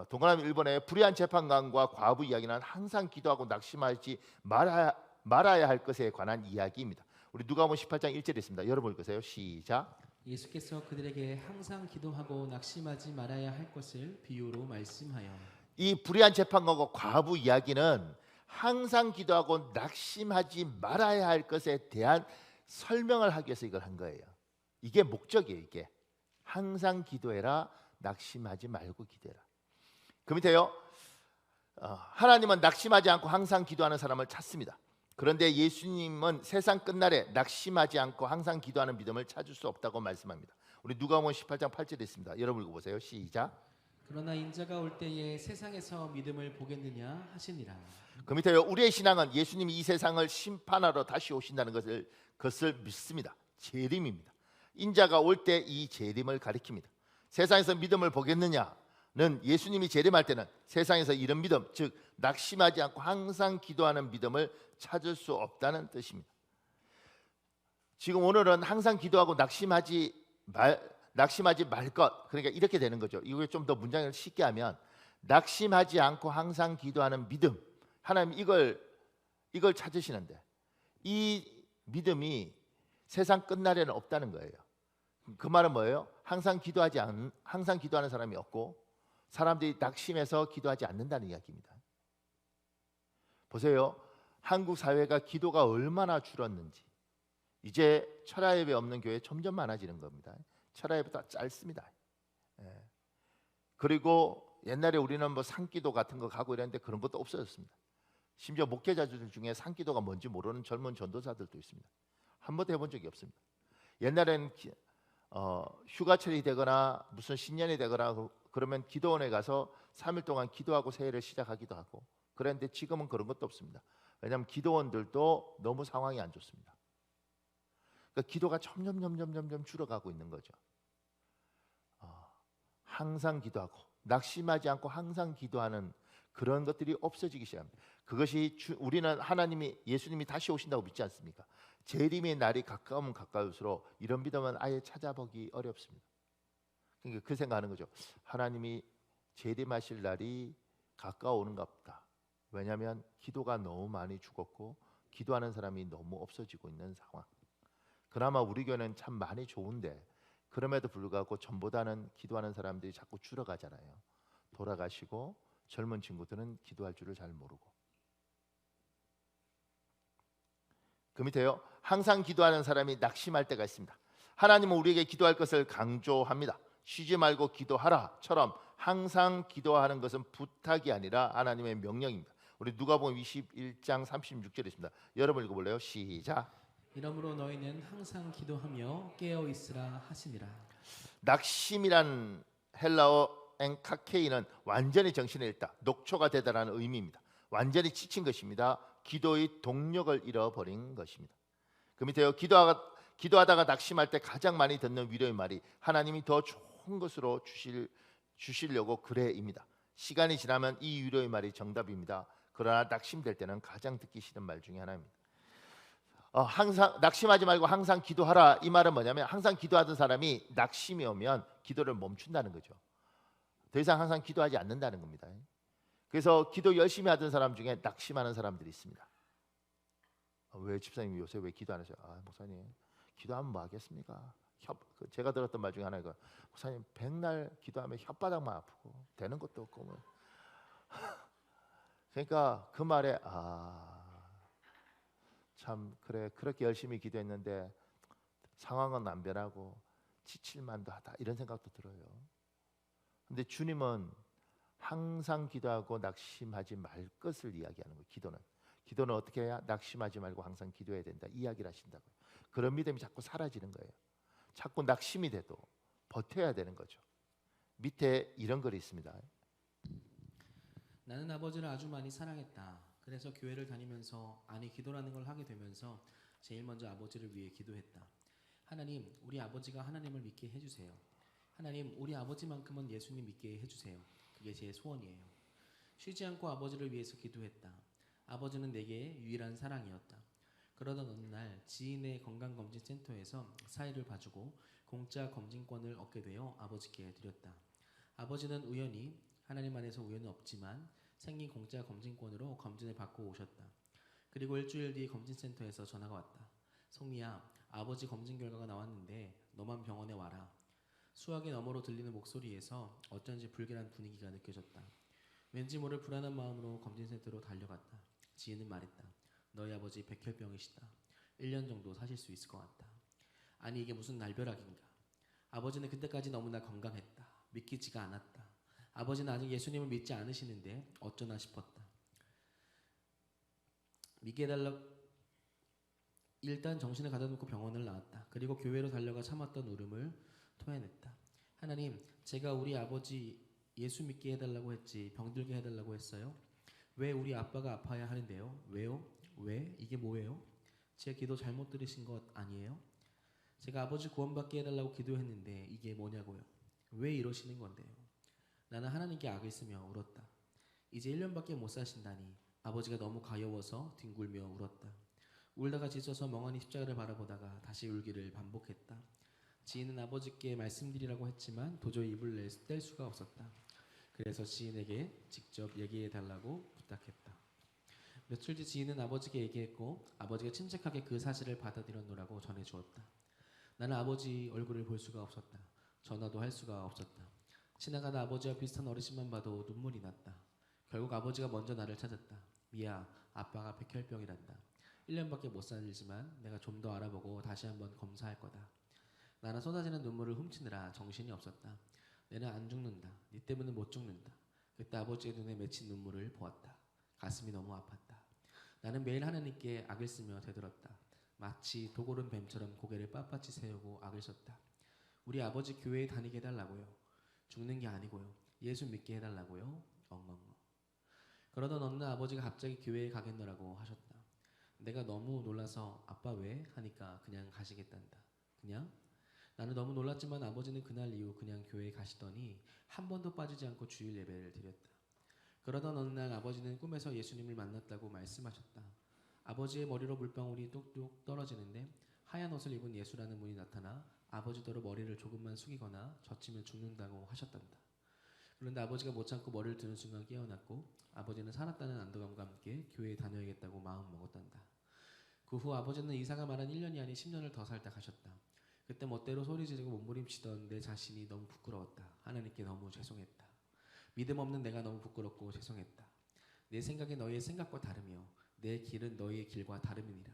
동그라미 1번에 불의한 재판관과 과부 이야기는 항상 기도하고 낙심하지 말아야 할 것에 관한 이야기입니다. 우리 누가복음 18장 1절에 있습니다. 여러분 읽으세요. 시작. 예수께서 그들에게 항상 기도하고 낙심하지 말아야 할 것을 비유로 말씀하여 이 불의한 재판관과 과부 이야기는 항상 기도하고 낙심하지 말아야 할 것에 대한 설명을 하기 위해서 이걸 한 거예요. 이게 목적이에요. 이게 항상 기도해라, 낙심하지 말고 기도해라. 그 밑에요. 하나님은 낙심하지 않고 항상 기도하는 사람을 찾습니다. 그런데 예수님은 세상 끝날에 낙심하지 않고 항상 기도하는 믿음을 찾을 수 없다고 말씀합니다. 우리 누가복음 18장 8절에 있습니다. 여러분 읽어보세요. 시작. 그러나 인자가 올 때에 세상에서 믿음을 보겠느냐 하시니라. 그 밑에요. 우리의 신앙은 예수님이 이 세상을 심판하러 다시 오신다는 것을 믿습니다. 재림입니다. 인자가 올 때 이 재림을 가리킵니다. 세상에서 믿음을 보겠느냐는 예수님이 재림할 때는 세상에서 이런 믿음, 즉 낙심하지 않고 항상 기도하는 믿음을 찾을 수 없다는 뜻입니다. 지금 오늘은 항상 기도하고 낙심하지 말 것. 그러니까 이렇게 되는 거죠. 이거 좀 더 문장을 쉽게 하면 낙심하지 않고 항상 기도하는 믿음. 하나님 이걸 찾으시는데 이 믿음이 세상 끝날에는 없다는 거예요. 그 말은 뭐예요? 항상 기도하는 사람이 없고 사람들이 낙심해서 기도하지 않는다는 이야기입니다. 보세요. 한국 사회가 기도가 얼마나 줄었는지. 이제 철야 예배 없는 교회 점점 많아지는 겁니다. 철야 예배가 짧습니다. 그리고 옛날에 우리는 뭐 산기도 같은 거 가고 이랬는데 그런 것도 없어졌습니다. 심지어 목회자들 중에 산기도가 뭔지 모르는 젊은 전도사들도 있습니다. 한 번도 해본 적이 없습니다. 옛날에는 휴가철이 되거나 무슨 신년이 되거나 그러면 기도원에 가서 3일 동안 기도하고 새해를 시작하기도 하고 그랬는데 지금은 그런 것도 없습니다. 왜냐하면 기도원들도 너무 상황이 안 좋습니다. 그러니까 기도가 점점 줄어가고 있는 거죠. 항상 기도하고 낙심하지 않고 항상 기도하는 그런 것들이 없어지기 시작합니다. 그것이 우리는 예수님이 다시 오신다고 믿지 않습니까? 재림의 날이 가까우면 가까울수록 이런 믿음은 아예 찾아보기 어렵습니다. 그러니까 그 생각하는 거죠. 하나님이 재림하실 날이 가까워오는가 보다. 왜냐하면 기도가 너무 많이 죽었고 기도하는 사람이 너무 없어지고 있는 상황. 그나마 우리 교회는 참 많이 좋은데 그럼에도 불구하고 전보다는 기도하는 사람들이 자꾸 줄어가잖아요. 돌아가시고 젊은 친구들은 기도할 줄을 잘 모르고. 그 밑에요. 항상 기도하는 사람이 낙심할 때가 있습니다. 하나님은 우리에게 기도할 것을 강조합니다. 쉬지 말고 기도하라처럼 항상 기도하는 것은 부탁이 아니라 하나님의 명령입니다. 우리 누가복음 21장 36절에 있습니다. 여러분 읽어볼래요? 시작. 이러므로 너희는 항상 기도하며 깨어 있으라 하시니라. 낙심이란 헬라어 엔카케이는 완전히 정신을 잃다, 녹초가 되다라는 의미입니다. 완전히 지친 것입니다. 기도의 동력을 잃어버린 것입니다. 그 밑에요. 기도하다가 낙심할 때 가장 많이 듣는 위로의 말이 하나님이 더 좋은 것으로 주시려고 그래입니다. 시간이 지나면 이 위로의 말이 정답입니다. 그러나 낙심될 때는 가장 듣기 싫은 말 중에 하나입니다. 항상 낙심하지 말고 항상 기도하라. 이 말은 뭐냐면 항상 기도하던 사람이 낙심이 오면 기도를 멈춘다는 거죠. 더 이상 항상 기도하지 않는다는 겁니다. 그래서 기도 열심히 하던 사람 중에 낙심하는 사람들이 있습니다. 왜 집사님 요새 왜 기도 안 하세요? 목사님 기도하면 뭐 하겠습니까? 제가 들었던 말 중에 하나가 목사님 백날 기도하면 혓바닥만 아프고 되는 것도 없고 뭐. 그러니까 그 말에 참 그래 그렇게 열심히 기도했는데 상황은 안 변하고 지칠만도 하다 이런 생각도 들어요. 근데 주님은 항상 기도하고 낙심하지 말 것을 이야기하는 거예요. 기도는 어떻게 해야 낙심하지 말고 항상 기도해야 된다 이야기를 하신다고요. 그런 믿음이 자꾸 사라지는 거예요. 자꾸 낙심이 돼도 버텨야 되는 거죠. 밑에 이런 글이 있습니다. 나는 아버지를 아주 많이 사랑했다. 그래서 교회를 다니면서 기도라는 걸 하게 되면서 제일 먼저 아버지를 위해 기도했다. 하나님, 우리 아버지가 하나님을 믿게 해주세요. 하나님, 우리 아버지만큼은 예수님 믿게 해주세요. 그게 제 소원이에요. 쉬지 않고 아버지를 위해서 기도했다. 아버지는 내게 유일한 사랑이었다. 그러던 어느 날 지인의 건강검진센터에서 사이를 봐주고 공짜 검진권을 얻게 되어 아버지께 드렸다. 아버지는 우연히 하나님 안에서 우연은 없지만 생긴 공짜 검진권으로 검진을 받고 오셨다. 그리고 일주일 뒤 검진센터에서 전화가 왔다. 송미야, 아버지 검진 결과가 나왔는데 너만 병원에 와라. 수화기 너머로 들리는 목소리에서 어쩐지 불길한 분위기가 느껴졌다. 왠지 모를 불안한 마음으로 검진센터로 달려갔다. 지인은 말했다. 너희 아버지 백혈병이시다. 1년 정도 사실 수 있을 것 같다. 아니 이게 무슨 날벼락인가. 아버지는 그때까지 너무나 건강했다. 믿기지가 않았다. 아버지는 아직 예수님을 믿지 않으시는데 어쩌나 싶었다. 믿게 해달라. 일단 정신을 가다놓고 병원을 나왔다. 그리고 교회로 달려가 참았던 울음을 토해냈다. 하나님, 제가 우리 아버지 예수 믿게 해달라고 했지 병들게 해달라고 했어요? 왜 우리 아빠가 아파야 하는데요? 왜요? 왜? 이게 뭐예요? 제 기도 잘못 들으신 것 아니에요? 제가 아버지 구원받게 해달라고 기도했는데 이게 뭐냐고요? 왜 이러시는 건데요? 나는 하나님께 악을 쓰며 울었다. 이제 1년밖에 못 사신다니. 아버지가 너무 가여워서 뒹굴며 울었다. 울다가 지쳐서 멍하니 십자가를 바라보다가 다시 울기를 반복했다. 지인은 아버지께 말씀드리라고 했지만 도저히 입을 뗄 수가 없었다. 그래서 지인에게 직접 얘기해달라고 부탁했다. 며칠 뒤 지인은 아버지께 얘기했고 아버지가 침착하게 그 사실을 받아들였노라고 전해주었다. 나는 아버지 얼굴을 볼 수가 없었다. 전화도 할 수가 없었다. 지나가다 아버지와 비슷한 어르신만 봐도 눈물이 났다. 결국 아버지가 먼저 나를 찾았다. 미야, 아빠가 백혈병이란다. 1년밖에 못 살지만 내가 좀 더 알아보고 다시 한번 검사할 거다. 나는 쏟아지는 눈물을 훔치느라 정신이 없었다. 내는 안 죽는다. 네 때문에 못 죽는다. 그때 아버지의 눈에 맺힌 눈물을 보았다. 가슴이 너무 아팠다. 나는 매일 하나님께 악을 쓰며 되돌았다. 마치 도고른 뱀처럼 고개를 빳빳이 세우고 악을 썼다. 우리 아버지 교회에 다니게 해달라고요. 죽는 게 아니고요. 예수 믿게 해달라고요. 엉엉엉. 그러던 어느 날 아버지가 갑자기 교회에 가겠노라고 하셨다. 내가 너무 놀라서 아빠 왜? 하니까 그냥 가시겠단다. 그냥? 나는 너무 놀랐지만 아버지는 그날 이후 그냥 교회에 가시더니 한 번도 빠지지 않고 주일 예배를 드렸다. 그러던 어느 날 아버지는 꿈에서 예수님을 만났다고 말씀하셨다. 아버지의 머리로 물방울이 뚝뚝 떨어지는데 하얀 옷을 입은 예수라는 분이 나타나 아버지더러 머리를 조금만 숙이거나 젖히면 죽는다고 하셨단다. 그런데 아버지가 못 참고 머리를 드는 순간 깨어났고 아버지는 살았다는 안도감과 함께 교회에 다녀야겠다고 마음 먹었단다. 그 후 아버지는 이사가 말한 1년이 아닌 10년을 더 살다 가셨다. 그때 멋대로 소리 지르고 몸부림치던 내 자신이 너무 부끄러웠다. 하나님께 너무 죄송했다. 믿음 없는 내가 너무 부끄럽고 죄송했다. 내 생각이 너희의 생각과 다르며 내 길은 너희의 길과 다름이니라.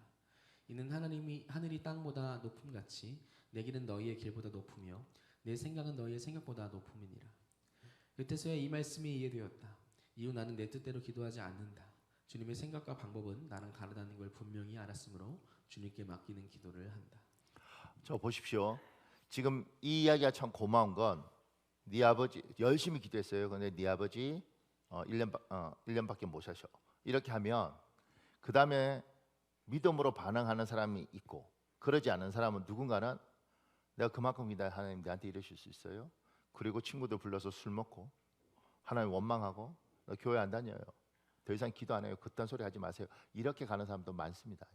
이는 하늘이 땅보다 높음같이 내 길은 너희의 길보다 높으며 내 생각은 너희의 생각보다 높음이니라. 그때서야 이 말씀이 이해되었다. 이후 나는 내 뜻대로 기도하지 않는다. 주님의 생각과 방법은 나랑 다르다는 걸 분명히 알았으므로 주님께 맡기는 기도를 한다. 저 보십시오. 지금 이 이야기가 참 고마운 건 네 아버지 열심히 기도했어요. 근데 네 아버지 1년밖에 못 사셔. 이렇게 하면 그 다음에 믿음으로 반응하는 사람이 있고, 그러지 않은 사람은 누군가는 내가 그만큼이다 하나님 나한테 이러실 수 있어요? 그리고 친구들 불러서 술 먹고 하나님 원망하고 너 교회 안 다녀요, 더 이상 기도 안 해요, 그딴 소리 하지 마세요, 이렇게 가는 사람도 많습니다.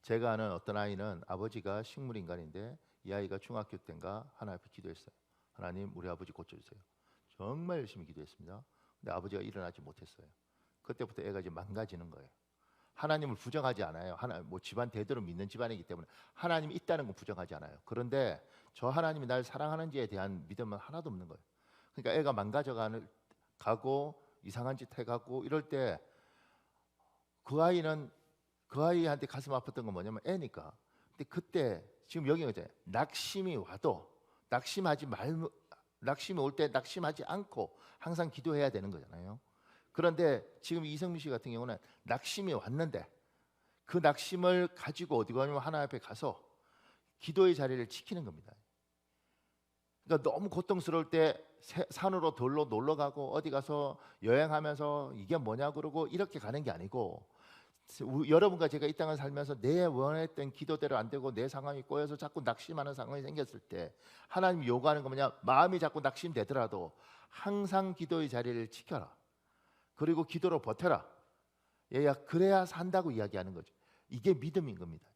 제가 아는 어떤 아이는 아버지가 식물인간인데 이 아이가 중학교 때인가 하나님 앞에 기도했어요. 하나님 우리 아버지 고쳐주세요. 정말 열심히 기도했습니다. 근데 아버지가 일어나지 못했어요. 그때부터 애가 이제 망가지는 거예요. 하나님을 부정하지 않아요. 뭐 집안 대대로 믿는 집안이기 때문에 하나님이 있다는 건 부정하지 않아요. 그런데 저 하나님이 날 사랑하는지에 대한 믿음은 하나도 없는 거예요. 그러니까 애가 가고 이상한 짓 해가고 이럴 때 그 아이한테 가슴 아팠던 건 뭐냐면 애니까. 근데 그때 지금 여기 이제 낙심이 와도 낙심이 올 때 낙심하지 않고 항상 기도해야 되는 거잖아요. 그런데 지금 이성민 씨 같은 경우는 낙심이 왔는데 그 낙심을 가지고 어디 가냐면 하나님 앞에 가서 기도의 자리를 지키는 겁니다. 그러니까 너무 고통스러울 때 산으로 돌로 놀러 가고 어디 가서 여행하면서 이게 뭐냐 그러고 이렇게 가는 게 아니고, 여러분과 제가 이 땅을 살면서 내 원했던 기도대로 안 되고 내 상황이 꼬여서 자꾸 낙심하는 상황이 생겼을 때 하나님이 요구하는 거 뭐냐, 마음이 자꾸 낙심되더라도 항상 기도의 자리를 지켜라. 그리고 기도로 버텨라. 얘야, 그래야 산다고 이야기하는 거죠. 이게 믿음인 겁니다.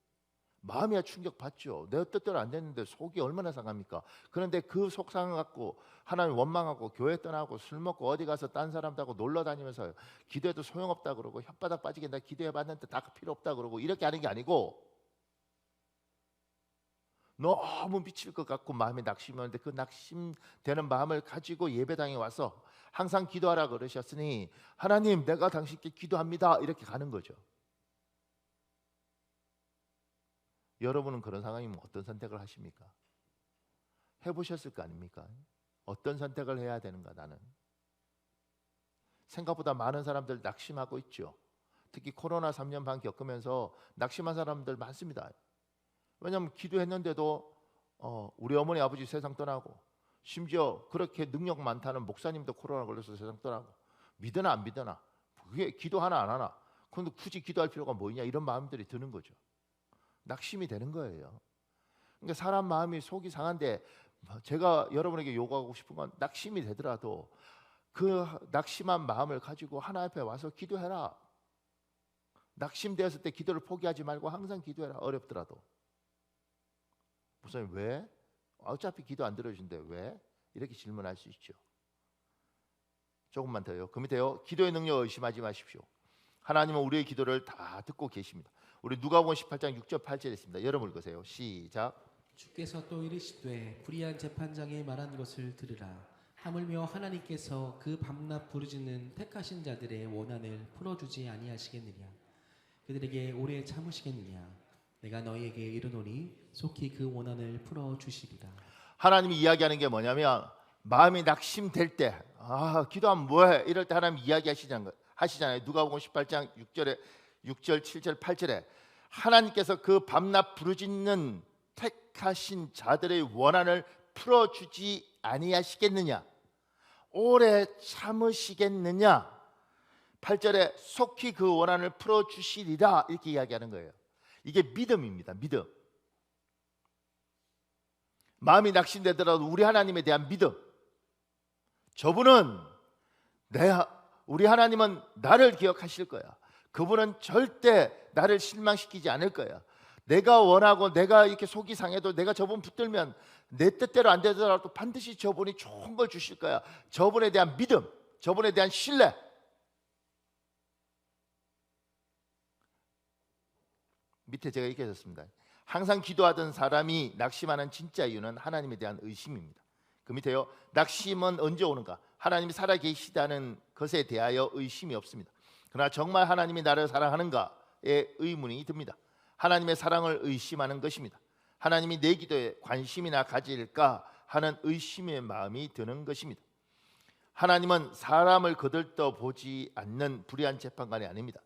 마음이야 충격받죠. 내 뜻대로 안 됐는데 속이 얼마나 상합니까? 그런데 그 속 상을 갖고 하나님 원망하고 교회 떠나고 술 먹고 어디 가서 딴 사람들하고 놀러 다니면서 기도해도 소용없다 그러고 혓바닥 빠지게 나 기도해봤는데 다 필요 없다 그러고 이렇게 하는 게 아니고, 너무 미칠 것 같고 마음에 낙심이 오는데 그 낙심되는 마음을 가지고 예배당에 와서 항상 기도하라 그러셨으니 하나님 내가 당신께 기도합니다 이렇게 가는 거죠. 여러분은 그런 상황이면 어떤 선택을 하십니까? 해보셨을 거 아닙니까? 어떤 선택을 해야 되는가? 나는 생각보다 많은 사람들 낙심하고 있죠. 특히 코로나 3년 반 겪으면서 낙심한 사람들 많습니다. 왜냐하면 기도했는데도 우리 어머니 아버지 세상 떠나고, 심지어 그렇게 능력 많다는 목사님도 코로나 걸려서 세상 떠나고, 믿으나 안 믿으나 그게 기도 하나 안 하나, 그런데 굳이 기도할 필요가 뭐냐 이런 마음들이 드는 거죠. 낙심이 되는 거예요. 그러니까 사람 마음이 속이 상한데 제가 여러분에게 요구하고 싶은 건 낙심이 되더라도 그 낙심한 마음을 가지고 하나님 앞에 와서 기도해라. 낙심되었을 때 기도를 포기하지 말고 항상 기도해라. 어렵더라도. 목사님 왜? 어차피 기도 안 들어주는데 왜? 이렇게 질문할 수 있죠. 조금만 더요. 그 밑에요. 기도의 능력을 의심하지 마십시오. 하나님은 우리의 기도를 다 듣고 계십니다. 우리 누가복음 18장 6절 8절에 있습니다. 여러분 읽으세요. 시작. 주께서 또 이르시되 불의한 재판장이 말한 것을 들으라. 하물며 하나님께서 그 밤낮 부르짖는 택하신 자들의 원한을 풀어주지 아니하시겠느냐. 그들에게 오래 참으시겠느냐. 내가 너희에게 이르노니 속히 그 원한을 풀어주시리라. 하나님이 이야기하는 게 뭐냐면 마음이 낙심될 때 기도하면 뭐해? 이럴 때 하나님 이야기하시잖아요. 누가복음 18장 6절 7절 8절에 하나님께서 그 밤낮 부르짖는 택하신 자들의 원한을 풀어주지 아니하시겠느냐, 오래 참으시겠느냐. 8절에 속히 그 원한을 풀어주시리라 이렇게 이야기하는 거예요. 이게 믿음입니다. 믿음. 마음이 낙심되더라도 우리 하나님에 대한 믿음. 저분은 우리 하나님은 나를 기억하실 거야. 그분은 절대 나를 실망시키지 않을 거야. 내가 원하고 내가 이렇게 속이 상해도 내가 저분 붙들면 내 뜻대로 안 되더라도 반드시 저분이 좋은 걸 주실 거야. 저분에 대한 믿음, 저분에 대한 신뢰. 밑에 제가 이렇게 했습니다. 항상 기도하던 사람이 낙심하는 진짜 이유는 하나님에 대한 의심입니다. 그 밑에요. 낙심은 언제 오는가? 하나님이 살아계시다는 것에 대하여 의심이 없습니다. 그러나 정말 하나님이 나를 사랑하는가에 의문이 듭니다. 하나님의 사랑을 의심하는 것입니다. 하나님이 내 기도에 관심이나 가질까 하는 의심의 마음이 드는 것입니다. 하나님은 사람을 거들떠 보지 않는 불의한 재판관이 아닙니다.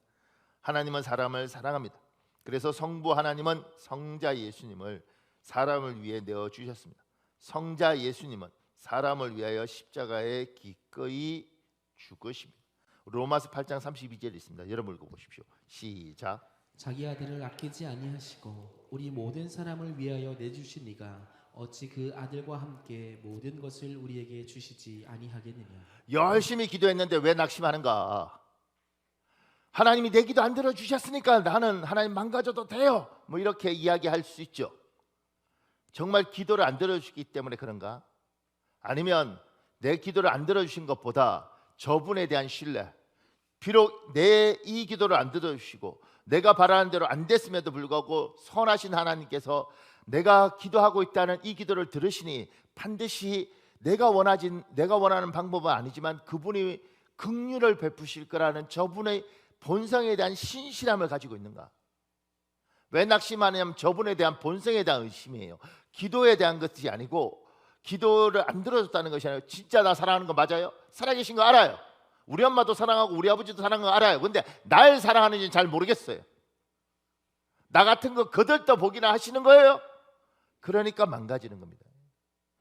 하나님은 사람을 사랑합니다. 그래서 성부 하나님은 성자 예수님을 사람을 위해 내어주셨습니다. 성자 예수님은 사람을 위하여 십자가에 기꺼이 죽으십니다. 로마서 8장 32절에 있습니다. 여러분 읽어보십시오. 시작. 자기 아들을 아끼지 아니하시고 우리 모든 사람을 위하여 내주신 이가 어찌 그 아들과 함께 모든 것을 우리에게 주시지 아니하겠느냐. 열심히 기도했는데 왜 낙심하는가? 하나님이 내 기도 안 들어주셨으니까 나는 하나님 망가져도 돼요, 뭐 이렇게 이야기할 수 있죠. 정말 기도를 안 들어주기 때문에 그런가? 아니면 내 기도를 안 들어주신 것보다 저분에 대한 신뢰, 비록 내 이 기도를 안 들어주시고 내가 바라는 대로 안 됐음에도 불구하고 선하신 하나님께서 내가 기도하고 있다는 이 기도를 들으시니 반드시 내가 원하는 방법은 아니지만 그분이 긍휼을 베푸실 거라는 저분의 본성에 대한 신실함을 가지고 있는가? 왜 낙심하냐면 저분에 대한 본성에 대한 의심이에요. 기도에 대한 것이 아니고, 기도를 안 들어줬다는 것이 아니고 진짜 나 사랑하는 거 맞아요? 살아계신 거 알아요. 우리 엄마도 사랑하고 우리 아버지도 사랑하는 거 알아요. 근데 날 사랑하는지는 잘 모르겠어요. 나 같은 거 거들떠 보기나 하시는 거예요. 그러니까 망가지는 겁니다.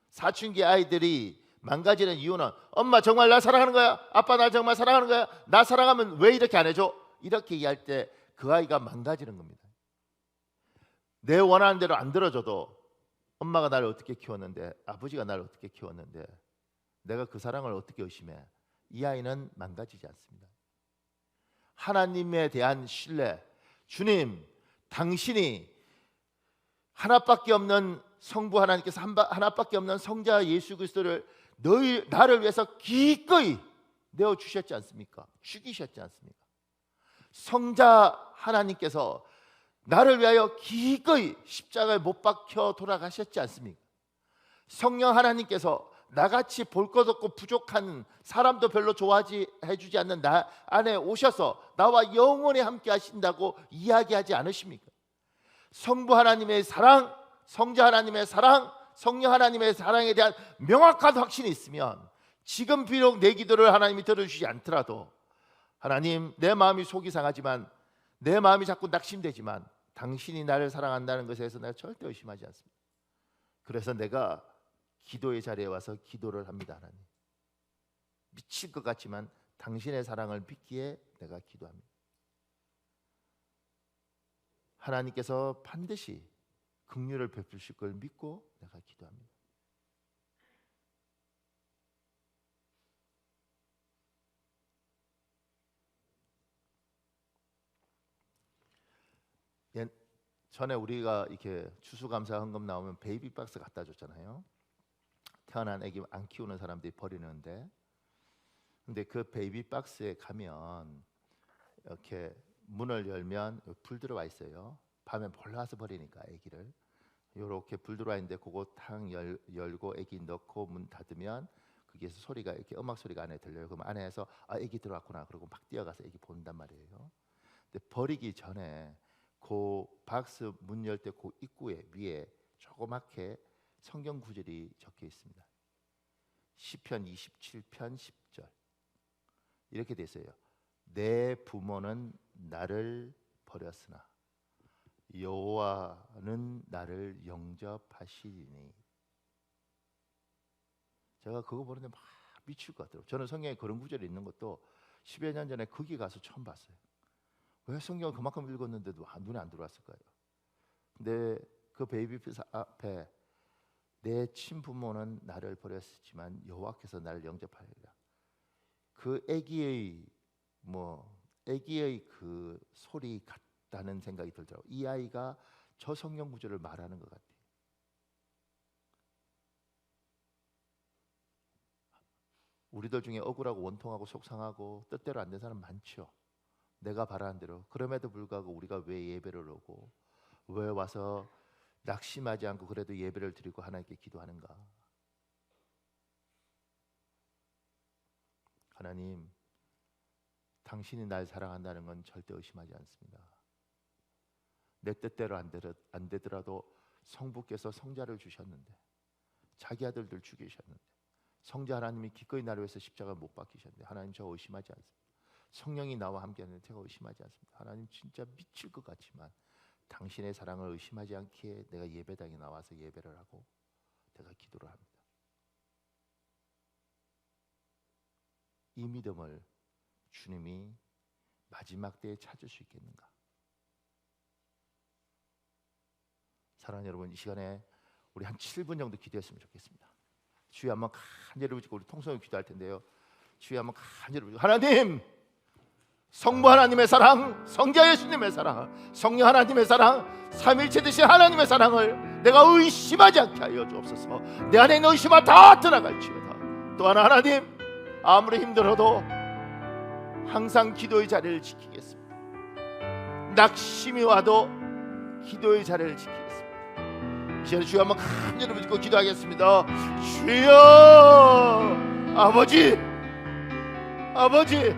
사춘기 아이들이 망가지는 이유는 엄마 정말 나 사랑하는 거야? 아빠 나 정말 사랑하는 거야? 나 사랑하면 왜 이렇게 안 해줘? 이렇게 이해할 때 그 아이가 망가지는 겁니다. 내 원하는 대로 안 들어줘도 엄마가 나를 어떻게 키웠는데, 아버지가 나를 어떻게 키웠는데 내가 그 사랑을 어떻게 의심해? 이 아이는 망가지지 않습니다. 하나님에 대한 신뢰, 주님 당신이 하나밖에 없는 성부 하나님께서 하나밖에 없는 성자 예수 그리스도를 나를 위해서 기꺼이 내어 주셨지 않습니까? 죽이셨지 않습니까? 성자 하나님께서 나를 위하여 기꺼이 십자가에 못 박혀 돌아가셨지 않습니까? 성령 하나님께서 나같이 볼 것 없고 부족한, 사람도 별로 좋아해 주지 않는 나 안에 오셔서 나와 영원히 함께 하신다고 이야기하지 않으십니까? 성부 하나님의 사랑, 성자 하나님의 사랑, 성령 하나님의 사랑에 대한 명확한 확신이 있으면 지금 비록 내 기도를 하나님이 들어주지 않더라도, 하나님 내 마음이 속이 상하지만, 내 마음이 자꾸 낙심되지만 당신이 나를 사랑한다는 것에 대해서 내가 절대 의심하지 않습니다. 그래서 내가 기도의 자리에 와서 기도를 합니다. 하나님, 미칠 것 같지만 당신의 사랑을 믿기에 내가 기도합니다. 하나님께서 반드시 긍휼을 베푸실 걸 믿고 내가 기도합니다. 전에 우리가 이렇게 추수감사 헌금 나오면 베이비 박스 갖다 줬잖아요. 태어난 아기 안 키우는 사람들이 버리는데, 근데 그 베이비 박스에 가면 이렇게 문을 열면 불 들어와 있어요. 밤에 몰라서 버리니까 아기를 이렇게 불 들어와 있는데 그거 탁 열고 아기 넣고 문 닫으면 거기에서 소리가, 이렇게 음악 소리가 안에 들려요. 그럼 안에서 아기 들어왔구나 그러고 막 뛰어가서 아기 본단 말이에요. 근데 버리기 전에 그 박스 문 열 때 그 입구에 위에 조그맣게 성경 구절이 적혀 있습니다. 시편 27편 10절 이렇게 돼 있어요. 내 부모는 나를 버렸으나 여호와는 나를 영접하시리니. 제가 그거 보는데 막 미칠 것 같아요. 저는 성경에 그런 구절이 있는 것도 10여 년 전에 거기 가서 처음 봤어요. 왜 성경을 그만큼 읽었는데도 눈에 안 들어왔을까요? 근데 그 베이비피스 앞에 내 친부모는 나를 버렸지만 여호와께서 나를 영접하리라. 그 아기의 그 소리 같다는 생각이 들더라고요. 이 아이가 저 성경 구절을 말하는 것 같아요. 우리들 중에 억울하고 원통하고 속상하고 뜻대로 안 된 사람 많죠. 내가 바라는 대로. 그럼에도 불구하고 우리가 왜 예배를 오고, 왜 와서 낙심하지 않고 그래도 예배를 드리고 하나님께 기도하는가? 하나님, 당신이 날 사랑한다는 건 절대 의심하지 않습니다. 내 뜻대로 안 되더라도 성부께서 성자를 주셨는데, 자기 아들들 죽이셨는데, 성자 하나님이 기꺼이 나를 위해서 십자가를 못 박히셨는데 하나님 저 의심하지 않습니다. 성령이 나와 함께하는데 제가 의심하지 않습니다. 하나님 진짜 미칠 것 같지만 당신의 사랑을 의심하지 않기에 내가 예배당에 나와서 예배를 하고 내가 기도를 합니다. 이 믿음을 주님이 마지막 때에 찾을 수 있겠는가? 사랑하는 여러분, 이 시간에 우리 한 7분 정도 기도했으면 좋겠습니다. 주여 한번 간절히 부르고 우리 통성을 기도할 텐데요. 주여 한번 간절히 부르고, 하나님, 성부 하나님의 사랑, 성자 예수님의 사랑, 성령 하나님의 사랑, 삼일체 되신 하나님의 사랑을 내가 의심하지 않게 하여 주옵소서. 내 안에 있는 의심아 다 떠나갈지어다. 또한 하나님, 아무리 힘들어도 항상 기도의 자리를 지키겠습니다. 낙심이 와도 기도의 자리를 지키겠습니다. 이제 주여 한번 간절히 부르고 기도하겠습니다. 주여, 아버지, 아버지,